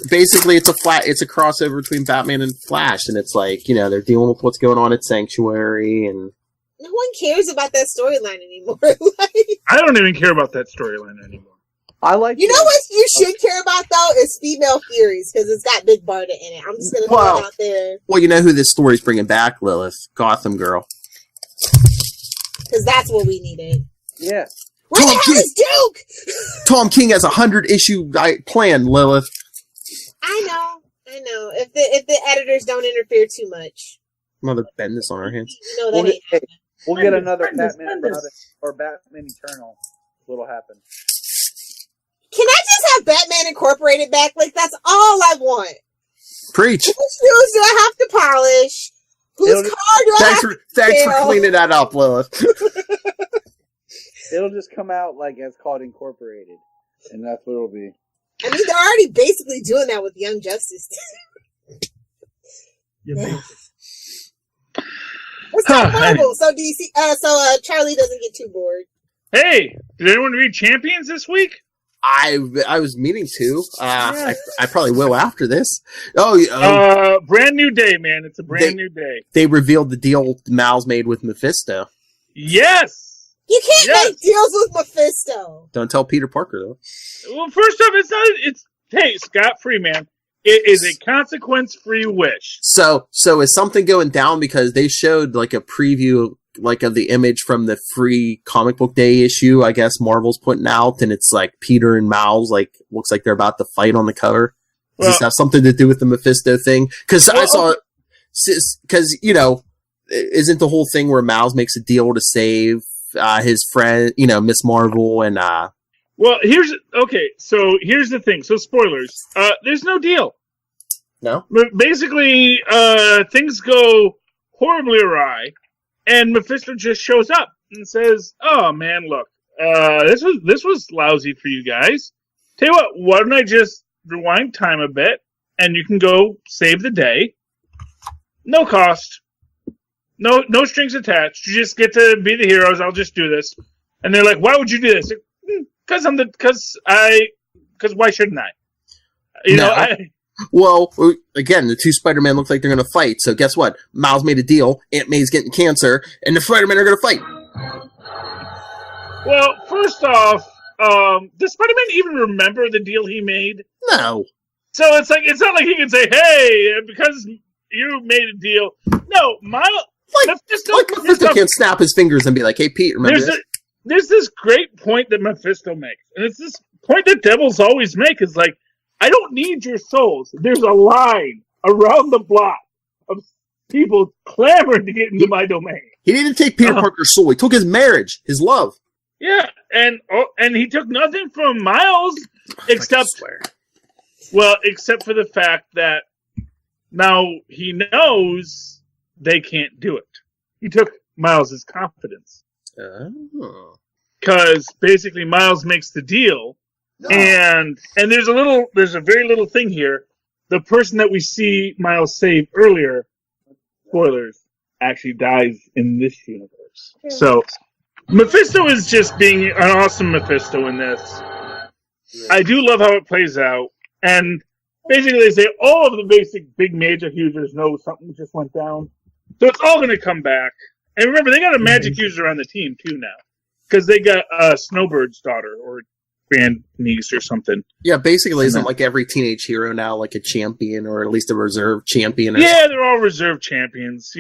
Basically, it's a crossover between Batman and Flash, and it's like, you know, they're dealing with what's going on at Sanctuary, and no one cares about that storyline anymore. I don't even care about that storyline anymore. You know what you should care about though is Female Furies, because it's got Big Barda in it. I'm just gonna throw it out there. Well, you know who this story's bringing back, Lilith? Gotham Girl. Because that's what we needed. Yeah. Where the hell is Duke? Tom King has a 100-issue plan, Lilith. I know. If the editors don't interfere too much. Another Bendis on our hands. You know that ain't happening. We'll get another Batman or Batman Eternal. What'll happen? Can I just have Batman Incorporated back? Like, that's all I want. Preach. Whose shoes do I have to polish? Whose car do I have to Thanks for cleaning that up, Lilith. It'll just come out like it's called Incorporated, and that's what it'll be. I mean, they're already basically doing that with Young Justice. Let's talk Marvel. So DC. Charlie doesn't get too bored. Hey, did anyone read Champions this week? I was meaning to. I probably will after this. Brand new day, man. It's a brand new day. They revealed the deal Miles made with Mephisto. Yes. You can't make deals with Mephisto. Don't tell Peter Parker though. Well, first off, hey, scot-free, man. It is a consequence-free wish. So is something going down because they showed like a preview like of the image from the free comic book day issue, I guess Marvel's putting out, and it's like Peter and Miles like looks like they're about to fight on the cover. Does this have something to do with the Mephisto thing? Because I saw, because isn't the whole thing where Miles makes a deal to save his friend, Miss Marvel, and well, here's the thing. So spoilers. There's no deal. No. Basically, things go horribly awry. And Mephisto just shows up and says, "Oh man, look, this was lousy for you guys. Tell you what, why don't I just rewind time a bit, and you can go save the day, no cost, no strings attached. You just get to be the heroes. I'll just do this." And they're like, "Why would you do this?" Because why shouldn't I? Well, again, the two Spider-Men look like they're going to fight. So guess what? Miles made a deal. Aunt May's getting cancer, and the Spider-Men are going to fight. Well, first off, does Spider-Man even remember the deal he made? No. So it's not like he can say, "Hey, because you made a deal." No, Miles. Mephisto can't snap his fingers and be like, "Hey, Pete, remember this?" There's this great point that Mephisto makes, and it's this point that devils always make. Is like, I don't need your souls. There's a line around the block of people clamoring to get into my domain. He didn't take Peter Parker's soul. He took his marriage, his love. Yeah, and he took nothing from Miles except for the fact that now he knows they can't do it. He took Miles' confidence. Oh. Because basically Miles makes the deal. No. And there's a very little thing here. The person that we see Miles save earlier, spoilers, actually dies in this universe. Yeah. So Mephisto is just being an awesome Mephisto in this. Yeah. I do love how it plays out. And basically they say all of the basic big major users know something just went down. So it's all going to come back. And remember, they got a magic user on the team too now. Because they got Snowbird's daughter, or grand niece or something. Yeah, basically, isn't like every teenage hero now like a champion, or at least a reserve champion? Yeah, they're all reserve champions,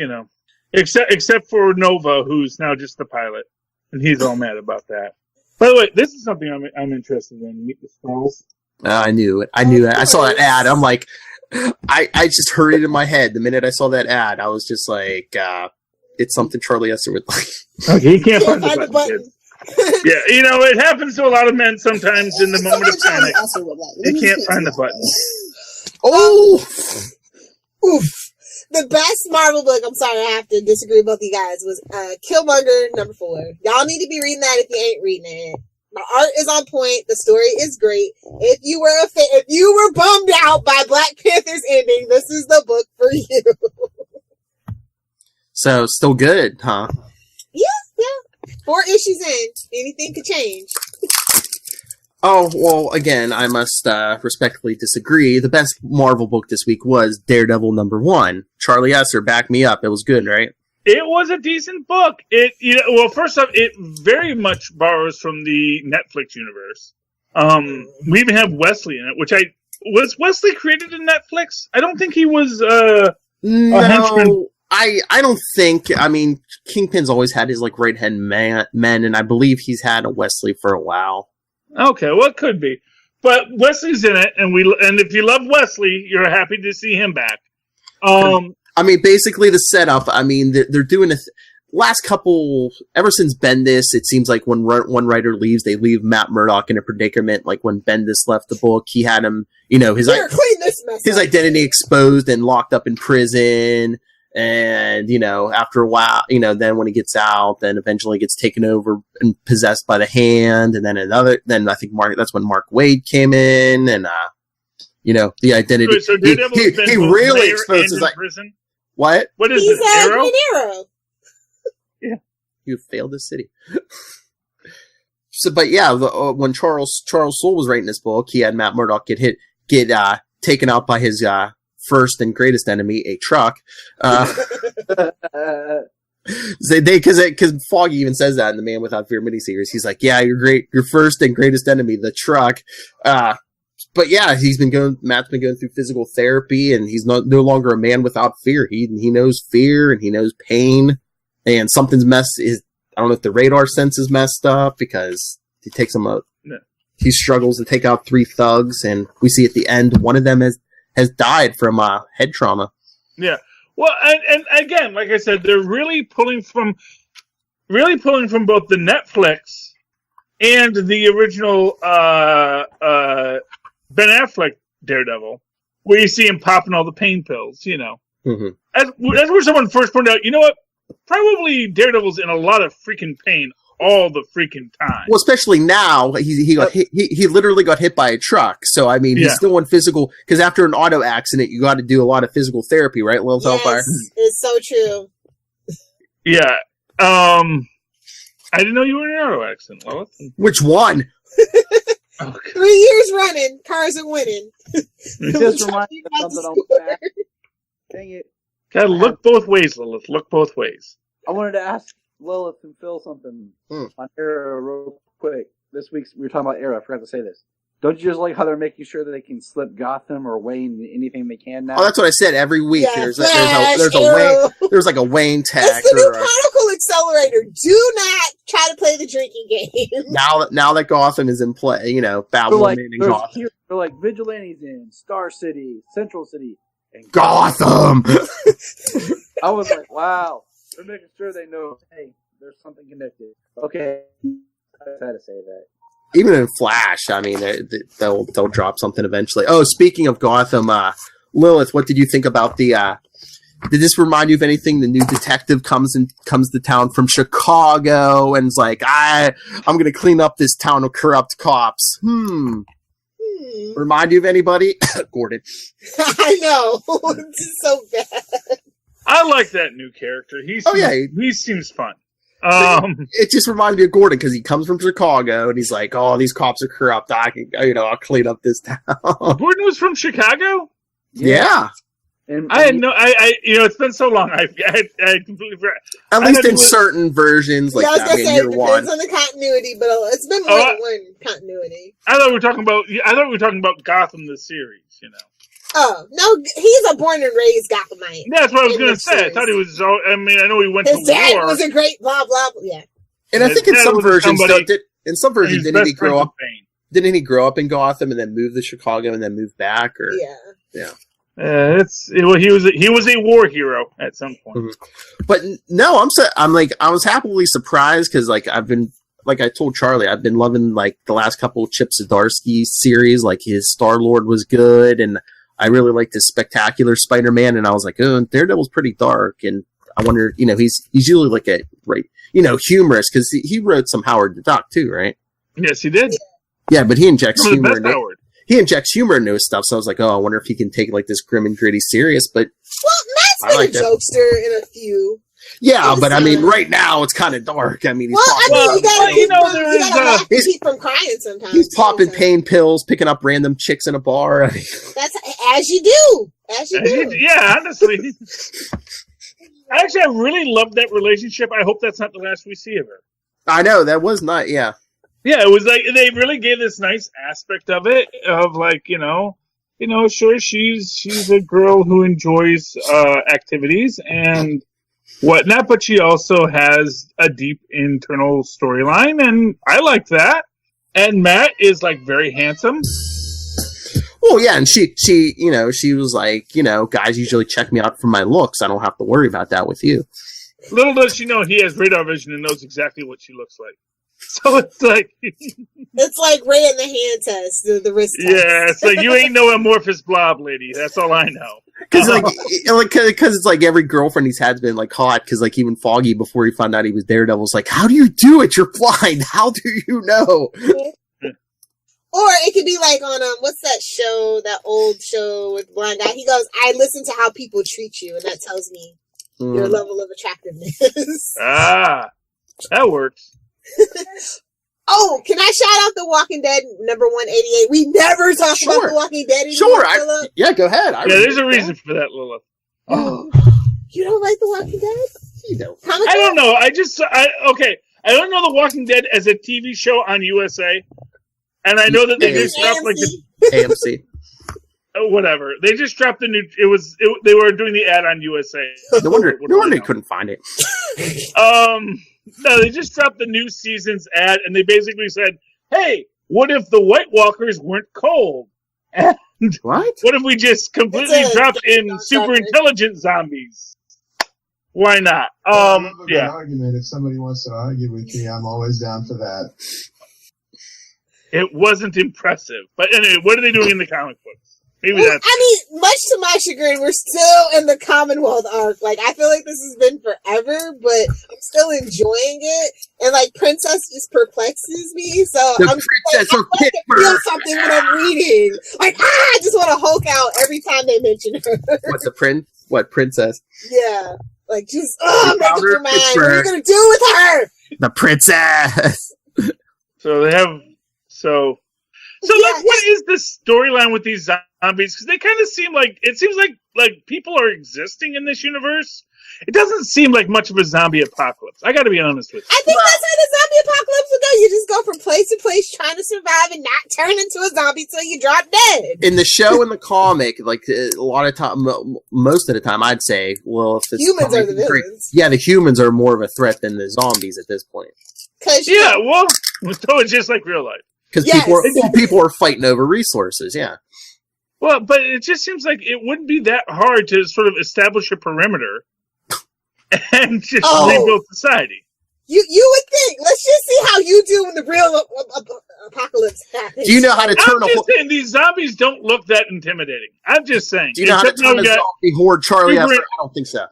except for Nova, who's now just the pilot, and he's all mad about that. By the way, this is something I'm interested in. Meet the Skrulls. I knew it. I saw that ad. I'm like, I just heard it in my head the minute I saw that ad. I was just like, it's something Charlie Esser would like. Okay, he can't find the button. Yeah, it happens to a lot of men sometimes in the moment of panic. They can't find the button. Oh! Oof. The best Marvel book, I'm sorry, I have to disagree with both you guys, was Killmonger #4. Y'all need to be reading that if you ain't reading it. The art is on point. The story is great. If you were bummed out by Black Panther's ending, this is the book for you. So, still good, huh? Yeah. 4 issues in. Anything could change. Oh, well, again, I must respectfully disagree. The best Marvel book this week was Daredevil #1. Charlie Esser, back me up. It was good, right? It was a decent book. First off, it very much borrows from the Netflix universe. We even have Wesley in it, was Wesley created in Netflix? I don't think he was a henchman. I don't think. I mean, Kingpin's always had his like right-hand men, and I believe he's had a Wesley for a while. Okay, well, it could be, but Wesley's in it, and if you love Wesley, you're happy to see him back. I mean, basically the setup. I mean, they're doing last couple ever since Bendis. It seems like when one writer leaves, they leave Matt Murdock in a predicament. Like when Bendis left the book, he had him, his identity exposed and locked up in prison. And, after a while, then when he gets out, then eventually gets taken over and possessed by the Hand. And then I think that's when Mark Waid came in and, the identity. So Daredevil's been he really exposed his prison? What? What is He's it? Arrow? Green Arrow. You failed the city. So, but yeah, when Charles Soule was writing this book, he had Matt Murdock get taken out by his first and greatest enemy, a truck. Because Foggy even says that in the Man Without Fear miniseries. He's like, yeah, your first and greatest enemy, the truck. But yeah, Matt's been going through physical therapy, and he's no longer a man without fear. He knows fear, and he knows pain, and something's I don't know if the radar sense is messed up, because he takes him out. No. He struggles to take out 3 thugs, and we see at the end one of them has died from head trauma. Yeah. Well, and again, like I said, they're really pulling from both the Netflix and the original Ben Affleck Daredevil, where you see him popping all the pain pills. You know, as where someone first pointed out, you know what? Probably Daredevil's in a lot of freaking pain all the freaking time. Well, especially now, he got hit, he literally got hit by a truck. So I mean, he's still in physical, because after an auto accident, you got to do a lot of physical therapy, right, Lil Hellfire? It's so true. Yeah. I didn't know you were in an auto accident, Lois. Which one? Okay. 3 years running, cars are winning. You just reminded me of something on back. Dang it. Gotta look both ways, Lilith. Look both ways. I wanted to ask Lilith and Phil something on Arrow real quick. This week we were talking about Arrow. I forgot to say this. Don't you just like how they're making sure that they can slip Gotham or Wayne anything they can now? Oh, that's what I said. Every week there's like a Wayne tag. It's the new particle accelerator. Do not try to play the drinking game. Now that Gotham is in play, you know, Batwoman and Gotham. They're like Vigilantes in Star City, Central City, and Gotham. I was like, wow. They're making sure they know, hey, there's something connected. Okay. I just had to say that. Even in Flash, I mean, they'll drop something eventually. Oh, speaking of Gotham, Lilith, what did you think about the? Did this remind you of anything? The new detective comes to town from Chicago and is like, I'm going to clean up this town of corrupt cops. Remind you of anybody? Gordon. I know. It's so bad. I like that new character. He seems fun. It just reminded me of Gordon, because he comes from Chicago and he's like, "Oh, these cops are corrupt. I'll clean up this town." Gordon was from Chicago. Yeah. I had no. It's been so long. I completely forgot. At least in certain versions, like that. It depends on the continuity, but it's been more than one continuity. I thought we were talking about Gotham, the series. You know. Oh no, he's a born and raised Gothamite. That's what I was going to say. I thought he was. I mean, I know he went to war. His dad was a great blah blah. Yeah. And I think in some versions, didn't he grow up? Didn't he grow up in Gotham and then move to Chicago and then move back? Or yeah. He was a war hero at some point. Mm-hmm. But no, I was happily surprised, because like I told Charlie, I've been loving like the last couple of Chip Zdarsky series. Like his Star-Lord was good, and I really liked his Spectacular Spider-Man, and I was like, oh, Daredevil's pretty dark, and I wonder, he's usually like humorous, because he wrote some Howard the Duck too, right? Yes, he did. Yeah, but he injects humor into his stuff, so I was like, oh, I wonder if he can take like this grim and gritty serious, but... Well, Matt's been a jokester in a few... Yeah, but I mean, right now it's kind of dark. I mean, you gotta keep from crying sometimes. He's popping pain pills, picking up random chicks in a bar. I mean, that's as you do. Yeah, honestly. Actually, I really love that relationship. I hope that's not the last we see of her. I know, that was not, yeah. Yeah, it was like, they really gave this nice aspect of it, of like, sure, she's a girl who enjoys activities and whatnot, but she also has a deep internal storyline, and I like that. And Matt is like very handsome. Well, yeah, and she was like, guys usually check me out for my looks. I don't have to worry about that with you. Little does she know he has radar vision and knows exactly what she looks like. So it's like... it's like Ray in the hand test, the wrist test. Yeah, it's like, you ain't no amorphous blob, lady. That's all I know. Because it's like every girlfriend he's had's been like hot, because like even Foggy, before he found out he was Daredevil, was like, how do you do it? You're blind. How do you know? Or it could be like on what's that show? That old show with the blind guy. He goes, "I listen to how people treat you, and that tells me your level of attractiveness." That works. Oh, can I shout out The Walking Dead number 188? We never talk about The Walking Dead anymore. Sure, yeah, go ahead. There's a reason for that, Lilith. Oh, you don't like The Walking Dead? You don't. I don't know. I don't know The Walking Dead as a TV show on USA, and I know that they just dropped like the AMC. Whatever. They just dropped the new. They were doing the ad on USA. No wonder you couldn't find it. No, they just dropped the new season's ad, and they basically said, "Hey, what if the White Walkers weren't cold? And what if we just completely dropped in super intelligent zombies? Why not?" An argument. If somebody wants to argue with me, I'm always down for that. It wasn't impressive, but anyway, what are they doing in the comic books? Maybe that's. I mean, much to my chagrin, we're still in the Commonwealth arc. Like, I feel like this has been forever, but I'm still enjoying it. And like, Princess just perplexes me. So I'm just like, I feel something when I'm reading. Like, I just want to Hulk out every time they mention her. What's the What princess? Yeah, like just make up your mind. What are you gonna do with her? The princess. So they have like, what is the storyline with these zombies? Because they kind of seems like people are existing in this universe. It doesn't seem like much of a zombie apocalypse. I got to be honest with you. I think that's how the zombie apocalypse would go. You just go from place to place trying to survive and not turn into a zombie till you drop dead. In the show and the comic, like a lot of time, most of the time, I'd say, well, if it's humans are the villains. Yeah, the humans are more of a threat than the zombies at this point. So it's just like real life. Because people are fighting over resources, yeah. Well, but it just seems like it wouldn't be that hard to sort of establish a perimeter and just rebuild society. You would think. Let's just see how you do when the real apocalypse happens. Do you know how to turn I'm just saying, these zombies don't look that intimidating. I'm just saying. Do you know how to turn a zombie horde, Charlie? I don't think so.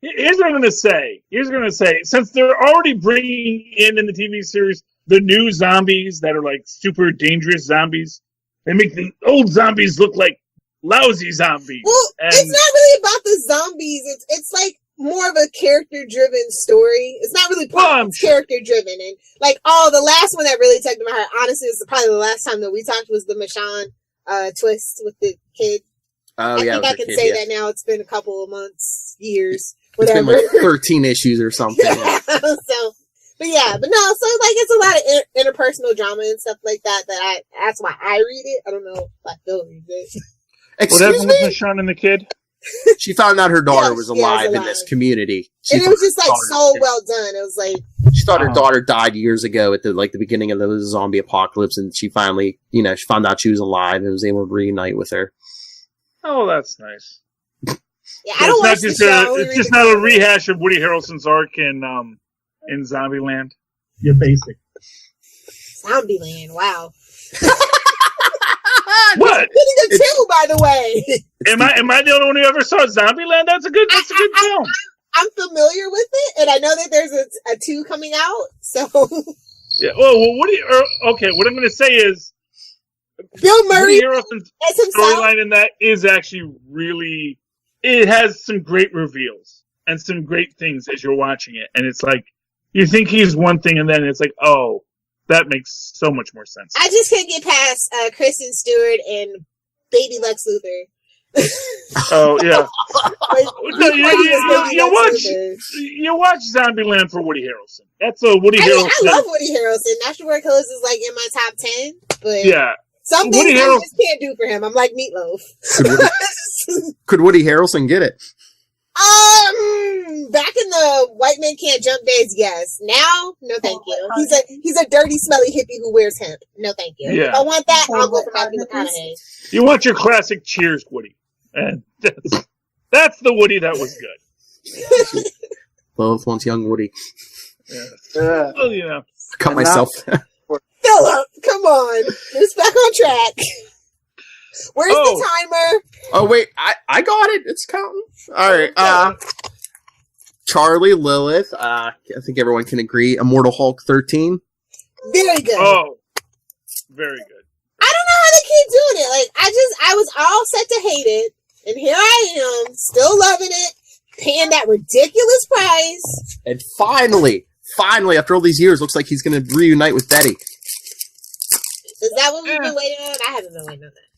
Here's what I'm going to say. Since they're already bringing in the TV series the new zombies that are like super dangerous zombies, they make the old zombies look like lousy zombies. Well, it's not really about the zombies. It's like more of a character-driven story. It's not really it's character-driven. And like, the last one that really tugged at my heart, honestly, is probably the last time that we talked was the Michonne twist with the kid. I think I can say that now. It's been a couple of months, years, whatever. It's been like 13 issues or something. Yeah. So, so like it's a lot of interpersonal drama and stuff like that. That's why I read it. I don't know if I still read it. What happened with Michonne and the kid? She found out her daughter was alive in this community. And it was just like so well done. It was like she thought her daughter died years ago at the beginning of the zombie apocalypse, and she finally, she found out she was alive and was able to reunite with her. Oh, that's nice. Yeah, I don't watch the show. It's just not a rehash of Woody Harrelson's arc in Zombieland. You're basic. Zombieland, wow. What? Pretty good too, by the way. Am I the only one who ever saw Zombieland? That's a good film. I'm familiar with it, and I know that there's a 2 coming out. So yeah. Well, what I'm going to say is, Bill Murray Woody Harrelson's storyline in that is actually really. It has some great reveals and some great things as you're watching it, and it's like you think he's one thing, and then it's like, oh, that makes so much more sense. I just can't get past Kristen Stewart and baby Lex Luthor. Oh yeah. You watch Zombieland for Woody Harrelson. That's a Woody Harrelson. I love Woody Harrelson. National Guard Killers is like in my top 10, but yeah. Some things I just can't do for him. I'm like Meatloaf. Could Woody Harrelson get it? Back in the White Man Can't Jump days, yes. Now, no thank you. He's a dirty, smelly hippie who wears hemp. No thank you. Yeah. If I want that, I'll go for Matthew McConaughey. You want your classic Cheers Woody. And that's the Woody that was good. Love wants young Woody. Yeah. Well, Cut myself. Philip, come on. Get us back on track. Where's the timer? Oh, wait. I got it. It's counting. All right. Charlie, Lilith. I think everyone can agree. Immortal Hulk 13. Very good. Oh, very good. I don't know how they keep doing it. Like, I was all set to hate it, and here I am, still loving it, paying that ridiculous price. And finally, after all these years, looks like he's going to reunite with Betty. Is that what we've been waiting on? I haven't been waiting on that.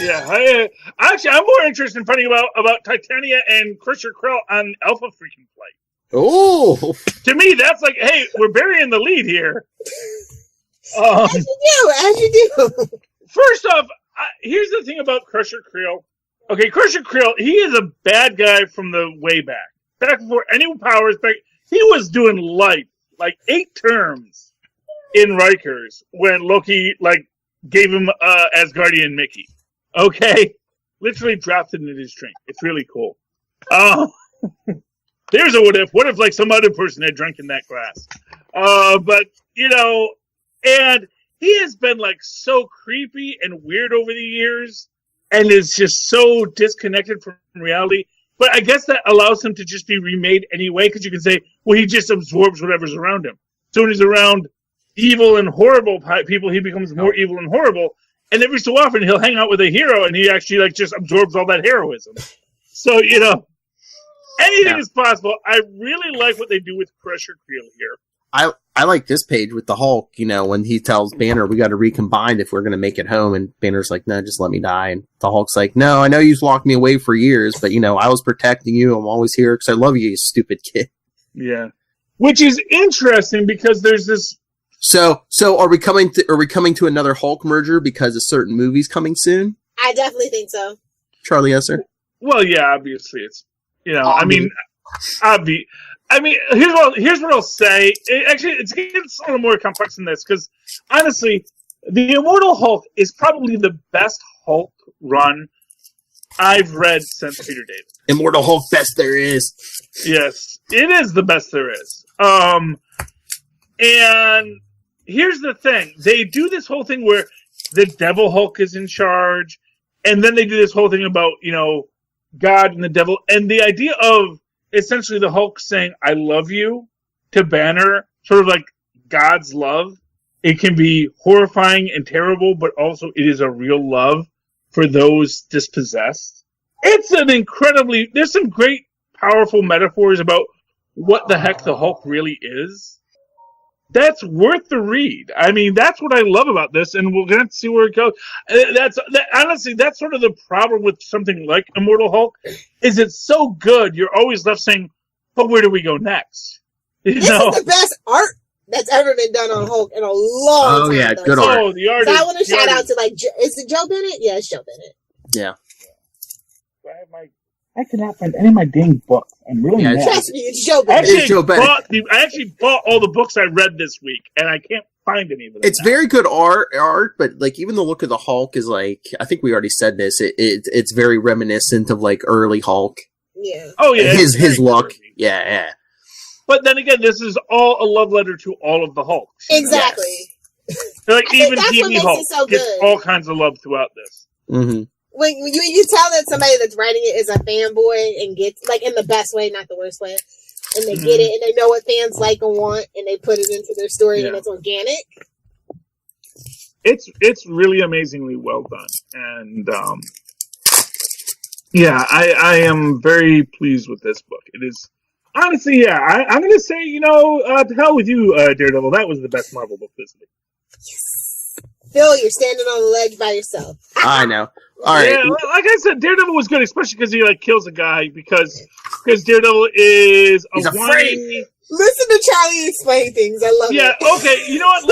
Yeah, actually, I'm more interested in finding about Titania and Crusher Krill on Alpha freaking Flight. Oh! To me, that's like, hey, we're burying the lead here. As you do. First off, here's the thing about Crusher Krill. Okay, Crusher Krill, he is a bad guy from the way back. Back before any powers, he was doing life, like 8 terms in Rikers when Loki, gave him Asgardian Mickey. Okay? Literally dropped it in his drink. It's really cool. There's a what if. What if, some other person had drunk in that glass? But, and he has been, so creepy and weird over the years and is just so disconnected from reality. But I guess that allows him to just be remade anyway, because you can say, well, he just absorbs whatever's around him. So when he's around evil and horrible people, he becomes more evil and horrible. And every so often, he'll hang out with a hero, and he actually, just absorbs all that heroism. So, anything is possible. I really like what they do with Crusher Krill here. I like this page with the Hulk, when he tells Banner, we got to recombine if we're going to make it home. And Banner's like, no, just let me die. And the Hulk's like, no, I know you've locked me away for years, but, I was protecting you. I'm always here because I love you, you stupid kid. Yeah. Which is interesting because there's this. So are we coming to another Hulk merger because a certain movie's coming soon? I definitely think so. Charlie Esser? Well, yeah, obviously it's, here's what I'll say. It's a little more complex than this because honestly, the Immortal Hulk is probably the best Hulk run I've read since Peter David. Immortal Hulk, best there is. Yes, it is the best there is. And here's the thing. They do this whole thing where the Devil Hulk is in charge, and then they do this whole thing about, God and the devil, and the idea of essentially the Hulk saying, I love you, to Banner, sort of like God's love. It can be horrifying and terrible, but also it is a real love for those dispossessed. It's there's some great, powerful metaphors about what the heck the Hulk really is. That's worth the read. I mean, that's what I love about this, and we're going to see where it goes. Honestly, that's sort of the problem with something like Immortal Hulk, is it's so good, you're always left saying, but where do we go next? This is the best art that's ever been done on Hulk in a long time. Oh, yeah, though. good art. Oh, the art so I want to shout out to, is it Joe Bennett? Yeah, it's Joe Bennett. Yeah. I cannot find any of my dang books. I'm really mad. Trust me, it's Joe Bennett. I actually bought all the books I read this week, and I can't find any of them. It's very good art, but even the look of the Hulk is I think we already said this. It's very reminiscent of early Hulk. Yeah. Oh yeah. His look. Yeah. But then again, this is all a love letter to all of the Hulks. Exactly. Even TV Hulk gets all kinds of love throughout this. Mm-hmm. When you tell that somebody that's writing it is a fanboy and gets in the best way, not the worst way, and they get it and they know what fans like and want, and they put it into their story and it's organic. It's really amazingly well done, and I am very pleased with this book. It is honestly, I'm going to say, to hell with you, Daredevil. That was the best Marvel book this week. Yes. Phil, you're standing on the ledge by yourself. I know. All right. Yeah, like I said, Daredevil was good, especially because he kills a guy because Daredevil is He's afraid. Listen to Charlie explain things. I love it. Yeah. Okay. You know what?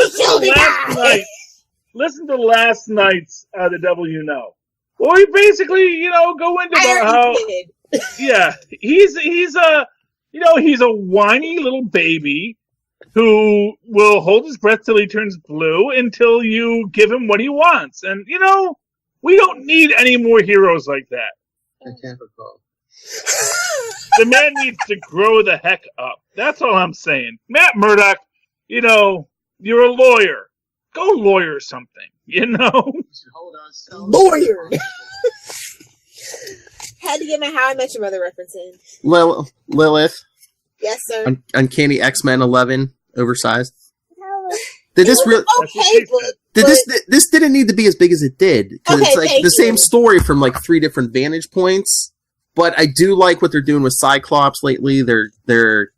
Listen to last night's The Devil You Know. Well, we basically go into about how he's a whiny little baby who will hold his breath till he turns blue until you give him what he wants. And, we don't need any more heroes like that. I can't recall. The man needs to grow the heck up. That's all I'm saying. Matt Murdock, you're a lawyer. Go lawyer something, Hold on. Lawyer. Had to get my How I Met Your Mother reference in. Lilith. Yes, sir. Uncanny X-Men 11, oversized. Did this really? Okay, but This didn't need to be as big as it did because Okay, it's like thank the same you. story from like 3 different vantage points. But I do like what they're doing with Cyclops lately. They're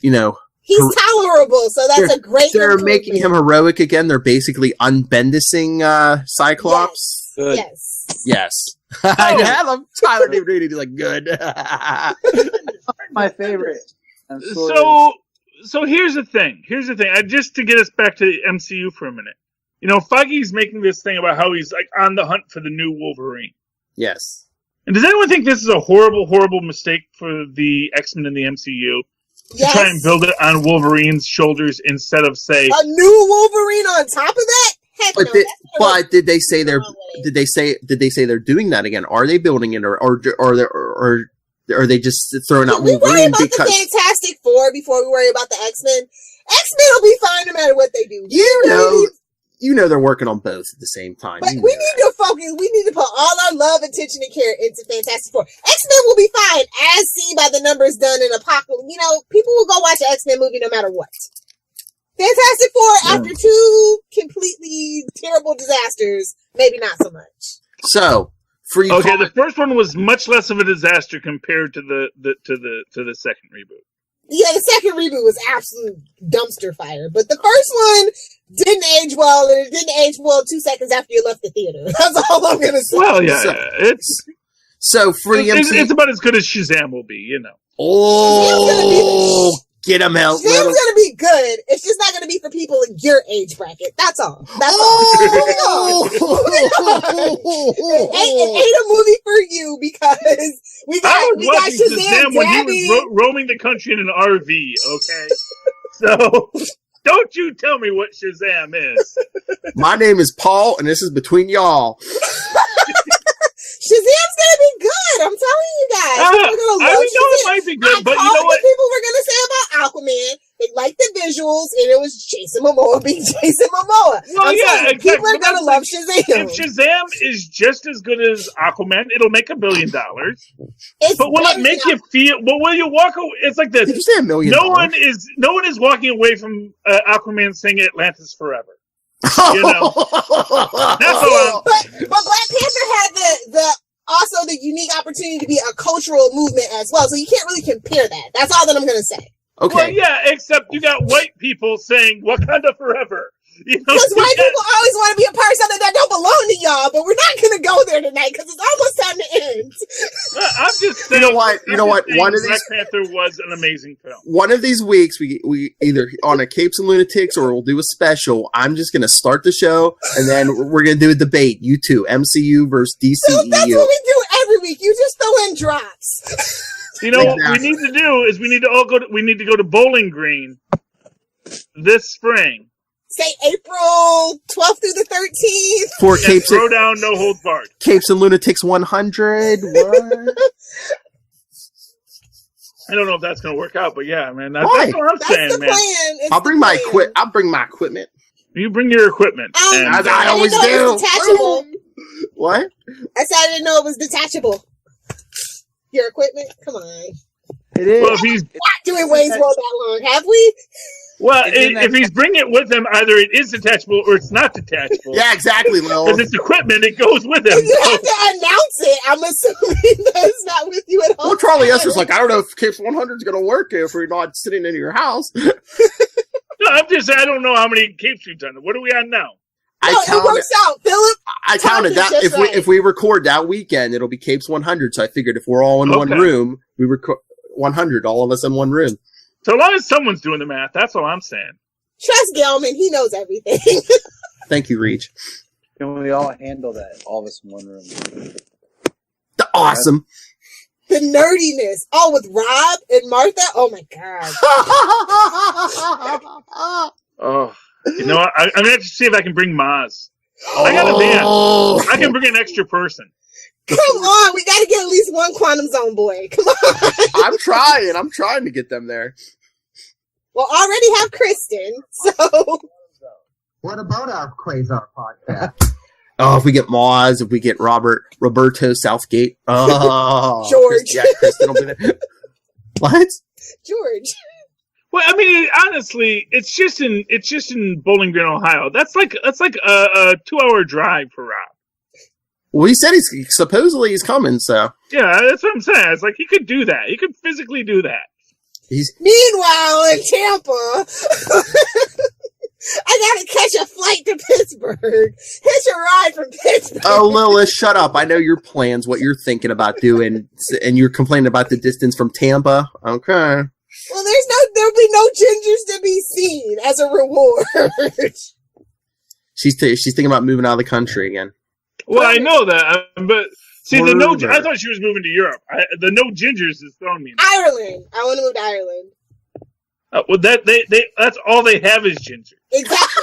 you know, He's tolerable, so that's a great. they're making him heroic again. They're basically unbendicing Cyclops. Yes. Yes. I have him. Tyler didn't read it. He's like, good. My favorite. So here's the thing. Just to get us back to the MCU for a minute. You know, Feige's making this thing about how he's like on the hunt for the new Wolverine. Yes. And does anyone think this is a horrible, horrible mistake for the X-Men in the MCU? To try and build it on Wolverine's shoulders instead of, say, a new Wolverine on top of that? Heck but no, but did they say they're doing that again? Are they building it or are they just throwing out Wolverine? We worry about because the Fantastic Four before we worry about the X-Men. X-Men will be fine no matter what they do. You know they're working on both at the same time. But we need to focus. We need to put all our love, attention, and care into Fantastic Four. X-Men will be fine, as seen by the numbers done in Apocalypse. You know, people will go watch an X-Men movie no matter what. Fantastic Four, after 2 completely terrible disasters, maybe not so much. So, for you, the first one was much less of a disaster compared to the second reboot. Yeah, the second reboot was absolute dumpster fire, but the first one didn't age well, and it didn't age well 2 seconds after you left the theater. That's all I'm gonna say. Well, yeah, it's about as good as Shazam will be, you know. Oh, get him out! Shazam's gonna be good. It's just not gonna be for people in your age bracket. That's all. That's all. It ain't a movie for you because we got Shazam when he was roaming the country in an RV. Okay, so don't you tell me what Shazam is. My name is Paul, and this is between y'all. Shazam's gonna be good. I'm telling you guys. I know it might be good, but you know what? People were gonna say about Aquaman. They liked the visuals, and it was Jason Momoa being Jason Momoa. Well, exactly. People are gonna love Shazam. If Shazam is just as good as Aquaman, it'll make $1 billion. But will it make you feel? Well, will you walk away? It's like this. Did you say $1 million? No one is walking away from Aquaman saying Atlantis forever. You know, that's all. But Black Panther had the also the unique opportunity to be a cultural movement as well. So you can't really compare that. That's all that I'm gonna say. Okay. Well, yeah, except you got white people saying Wakanda forever. You know, because white people always want to be a part of something that don't belong to y'all, but we're not going to go there tonight because it's almost time to end. I'm just saying. You know what? One of these, Black Panther was an amazing film. One of these weeks, we either on a Capes and Lunatics or we'll do a special. I'm just going to start the show, and then we're going to do a debate. You two, MCU versus DCEU. So that's what we do every week. You just throw in drops. You know what we need to do is we need to go to Bowling Green this spring. Say April 12th through the 13th. For Capes throw down, no holds barred. Capes and Lunatics 100. What? I don't know if that's going to work out, but yeah, man, that's what I'm saying, man. I'll bring my equipment. You bring your equipment. As I always do. Detachable. What? I said I didn't know it was detachable. Your equipment? Come on. It is. Well, if he's not doing Wayne's World that long, have we? Well, if he's bringing it with him, either it is detachable or it's not detachable. Yeah, exactly, Lil. Because it's equipment, it goes with him. You have to announce it. I'm assuming that it's not with you at home. Well, Charlie Esther's like, I don't know if Capes 100 is going to work if we're not sitting in your house. No, I'm just saying, I don't know how many capes you've done. What are we on now? It works out, Philip. I counted that. If we record that weekend, it'll be Capes 100. So I figured if we're all in one room, we record 100, all of us in one room. So long as someone's doing the math, that's all I'm saying. Trust Gelman, he knows everything. Thank you, Reach. Can we all handle that? All of us in one room. Awesome. The nerdiness. Oh, with Rob and Martha? Oh my God. Oh. You know what? I'm going to have to see if I can bring Maz. I got a van. I can bring an extra person. Come on, we got to get at least one Quantum Zone boy. Come on. I'm trying to get them there. Well, already have Kristen, so. What about our Quasar podcast? Oh, if we get Maz, if we get Roberto Southgate. Oh, George. Kristen will be there. What? George. Well, I mean, honestly, it's just in Bowling Green, Ohio. That's like a 2-hour drive for Rob. Well, he said supposedly he's coming, so. Yeah, that's what I'm saying. It's like he could do that. He could physically do that. Meanwhile, in Tampa, I gotta catch a flight to Pittsburgh. Hitch a ride from Pittsburgh. Oh, Lilith, shut up. I know your plans, what you're thinking about doing, and you're complaining about the distance from Tampa. Okay. Well, there'll be no gingers to be seen as a reward. She's thinking about moving out of the country again. Well, I know that, but see, I thought she was moving to Europe. The no gingers is throwing me. Ireland. I want to move to Ireland. Well, that's all they have is ginger. Exactly.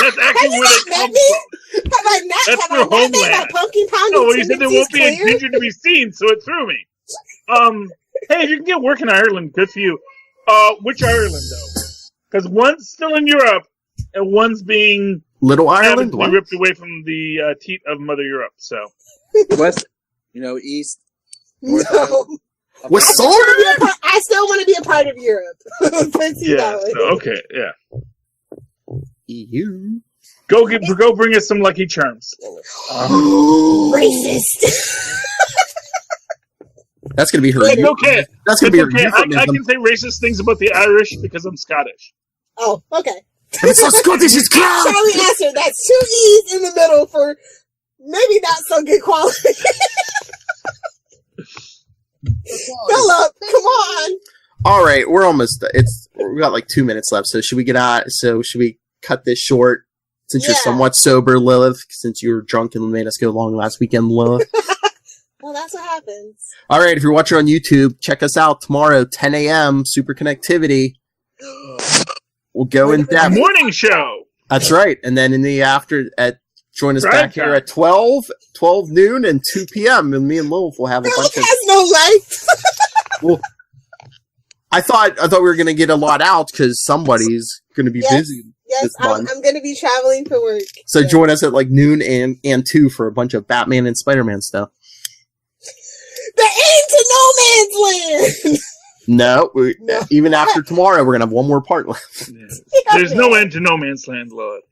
That's actually where they come from. That's their homeland. Pumpkin pounding. No, well, you said there won't be a ginger to be seen, so it threw me. Hey, if you can get work in Ireland, good for you. Which Ireland though? Because one's still in Europe, and one's being Little Ireland ripped away from the teat of Mother Europe. So West, east. No. What sort? I still want to be a part of Europe. Yeah. Okay. Yeah. EU. Go bring us some Lucky Charms. Racist. That's gonna be her. It's okay. That's gonna be her. Okay. I can say racist things about the Irish because I'm Scottish. Oh, okay. It's so Scottish. It's crowd. Charlie answered. That's 2 E's in the middle for maybe not so good quality. Philip, come on. All right, we're almost. We got like 2 minutes left. So should we get out? So should we cut this short? Since you're somewhat sober, Lilith. Since you were drunk and made us go long last weekend, Lilith. Well, that's what happens. All right, if you're watching on YouTube, check us out tomorrow, 10 a.m. Super Connectivity. We'll go in depth. Morning show. That's right. And then in the join us back here at 12 noon and 2 p.m. And me and Lilith will have a bunch of... has no life. Well, I thought we were going to get a lot out because somebody's going to be busy. Yes, I'm going to be traveling for work. So join us at like noon and 2 for a bunch of Batman and Spider-Man stuff. The end to no man's land. No, even after tomorrow, we're going to have one more part left. Yeah. There's no end to no man's land, Lord.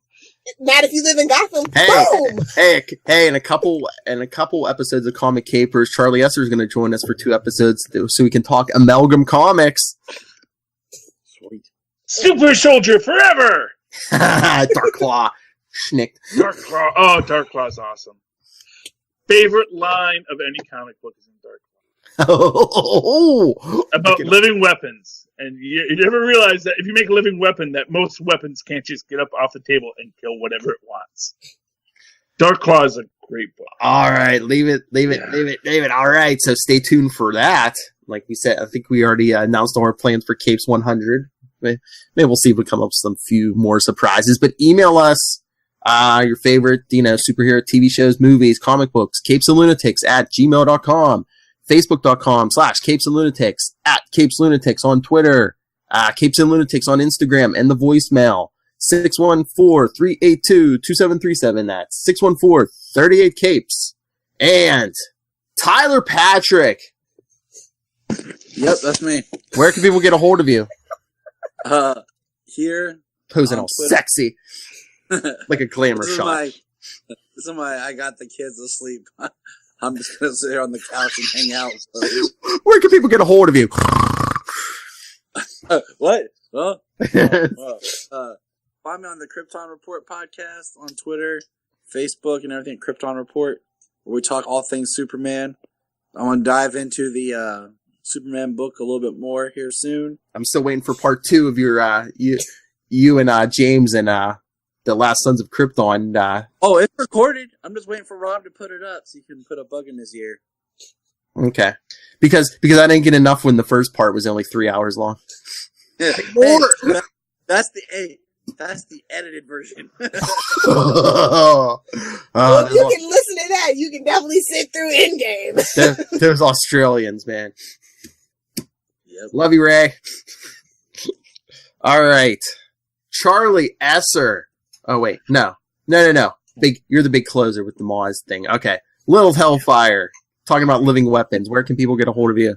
Not if you live in Gotham. Boom. Hey! In a couple episodes of Comic Capers, Charlie Esser is going to join us for 2 episodes so we can talk Amalgam Comics. Sweet. Super Soldier forever. Dark Claw, schnicked. Dark Claw. Oh, Dark Claw's awesome. Favorite line of any comic book is in Dark Claw. About living weapons. And you never realize that if you make a living weapon, that most weapons can't just get up off the table and kill whatever it wants. Dark Claw is a great book. All right, leave it. All right, so stay tuned for that. Like we said, I think we already announced all our plans for Capes 100. Maybe we'll see if we come up with some few more surprises. But email us your favorite, superhero TV shows, movies, comic books, Capes and Lunatics @gmail.com. Facebook.com/Capes and Lunatics, @Capes Lunatics on Twitter, Capes and Lunatics on Instagram, and the voicemail 614-382-2737. That's 614-38-Capes. And Tyler Patrick. Yep, that's me. Where can people get a hold of you? Here. Posing all sexy. Like a glamour shot. I got the kids asleep. I'm just going to sit here on the couch and hang out. Where can people get a hold of you? What? Huh? Find me on the Krypton Report podcast on Twitter, Facebook, and everything. Krypton Report, where we talk all things Superman. I want to dive into the Superman book a little bit more here soon. I'm still waiting for part 2 of your you and James and The Last Sons of Krypton. It's recorded. I'm just waiting for Rob to put it up so you can put a bug in his ear. Okay. Because I didn't get enough when the first part was only 3 hours long. Yeah. That's the edited version. Well, if you can listen to that, you can definitely sit through Endgame. Those Australians, man. Yep. Love you, Ray. All right. Charlie Esser. Oh, wait. No. You're the big closer with the Moz thing. Okay. Little Hellfire. Talking about living weapons. Where can people get a hold of you?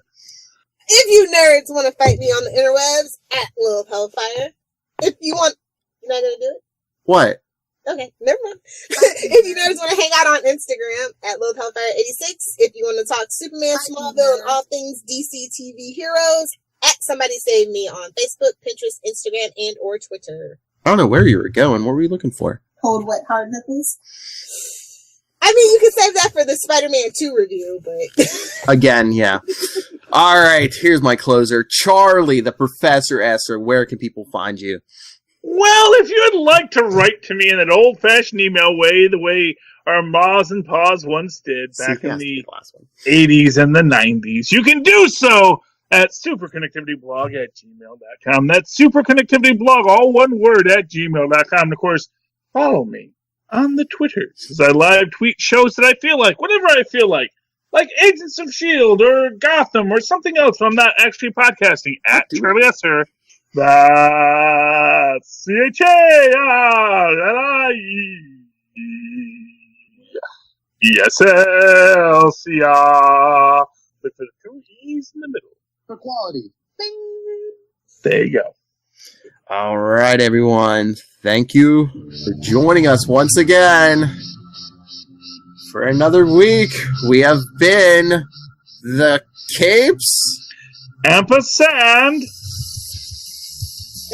If you nerds want to fight me on the interwebs, at Lil Hellfire. If you want... You're not going to do it? What? Okay, never mind. If you nerds want to hang out on Instagram, at Lil Hellfire 86. If you want to talk Superman, Smallville, and all things DC TV heroes, at Somebody Save Me on Facebook, Pinterest, Instagram, and or Twitter. I don't know where you were going. What were you looking for? Cold, wet, hard nipples. I mean, you can save that for the Spider-Man 2 review, but... Again, yeah. All right, here's my closer. Charlie, the Professor Esser, where can people find you? Well, if you'd like to write to me in an old-fashioned email way, the way our ma's and pa's once did back in the 80s and the 90s, you can do so at superconnectivityblog@gmail.com. That's superconnectivityblog, all one word, @gmail.com. And, of course, follow me on the Twitters as I live tweet shows that I feel like, whatever I feel like Agents of S.H.I.E.L.D. or Gotham or something else when I'm not actually podcasting, at Charlie Esser. That's CHARLIESLCR. Look for the 2 E's in the middle. For quality. Bing. There you go. All right, everyone. Thank you for joining us once again. For another week, we have been the Capes. Ampersand.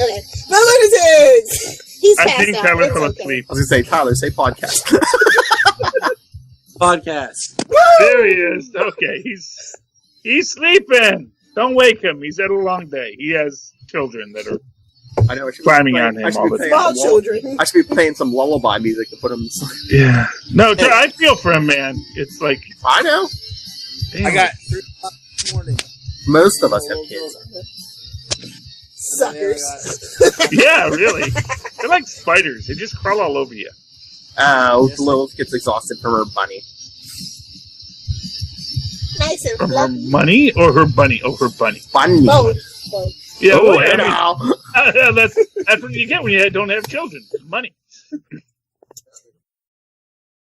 Okay. The Lunatics! He's I passed think out. Tyler It's fell okay. asleep. I was going to say, Tyler, say podcast. Podcast. There he is. Okay, he's sleeping. Don't wake him. He's had a long day. He has children that are I know. climbing on him all the time. Small children. I should be playing some lullaby music to put him to sleep. Yeah. No, I feel for him, man. It's like... I know. Damn. I got 3 o'clock in the morning. Most of us have kids. Suckers. Yeah, really. They're like spiders. They just crawl all over you. Lilith gets exhausted from her bunny. Nice and From her fluffy. money or her bunny? Oh, her bunny. Bunny. Both. Yeah, Oh, well, I mean, now. that's what you get when you don't have children. Money.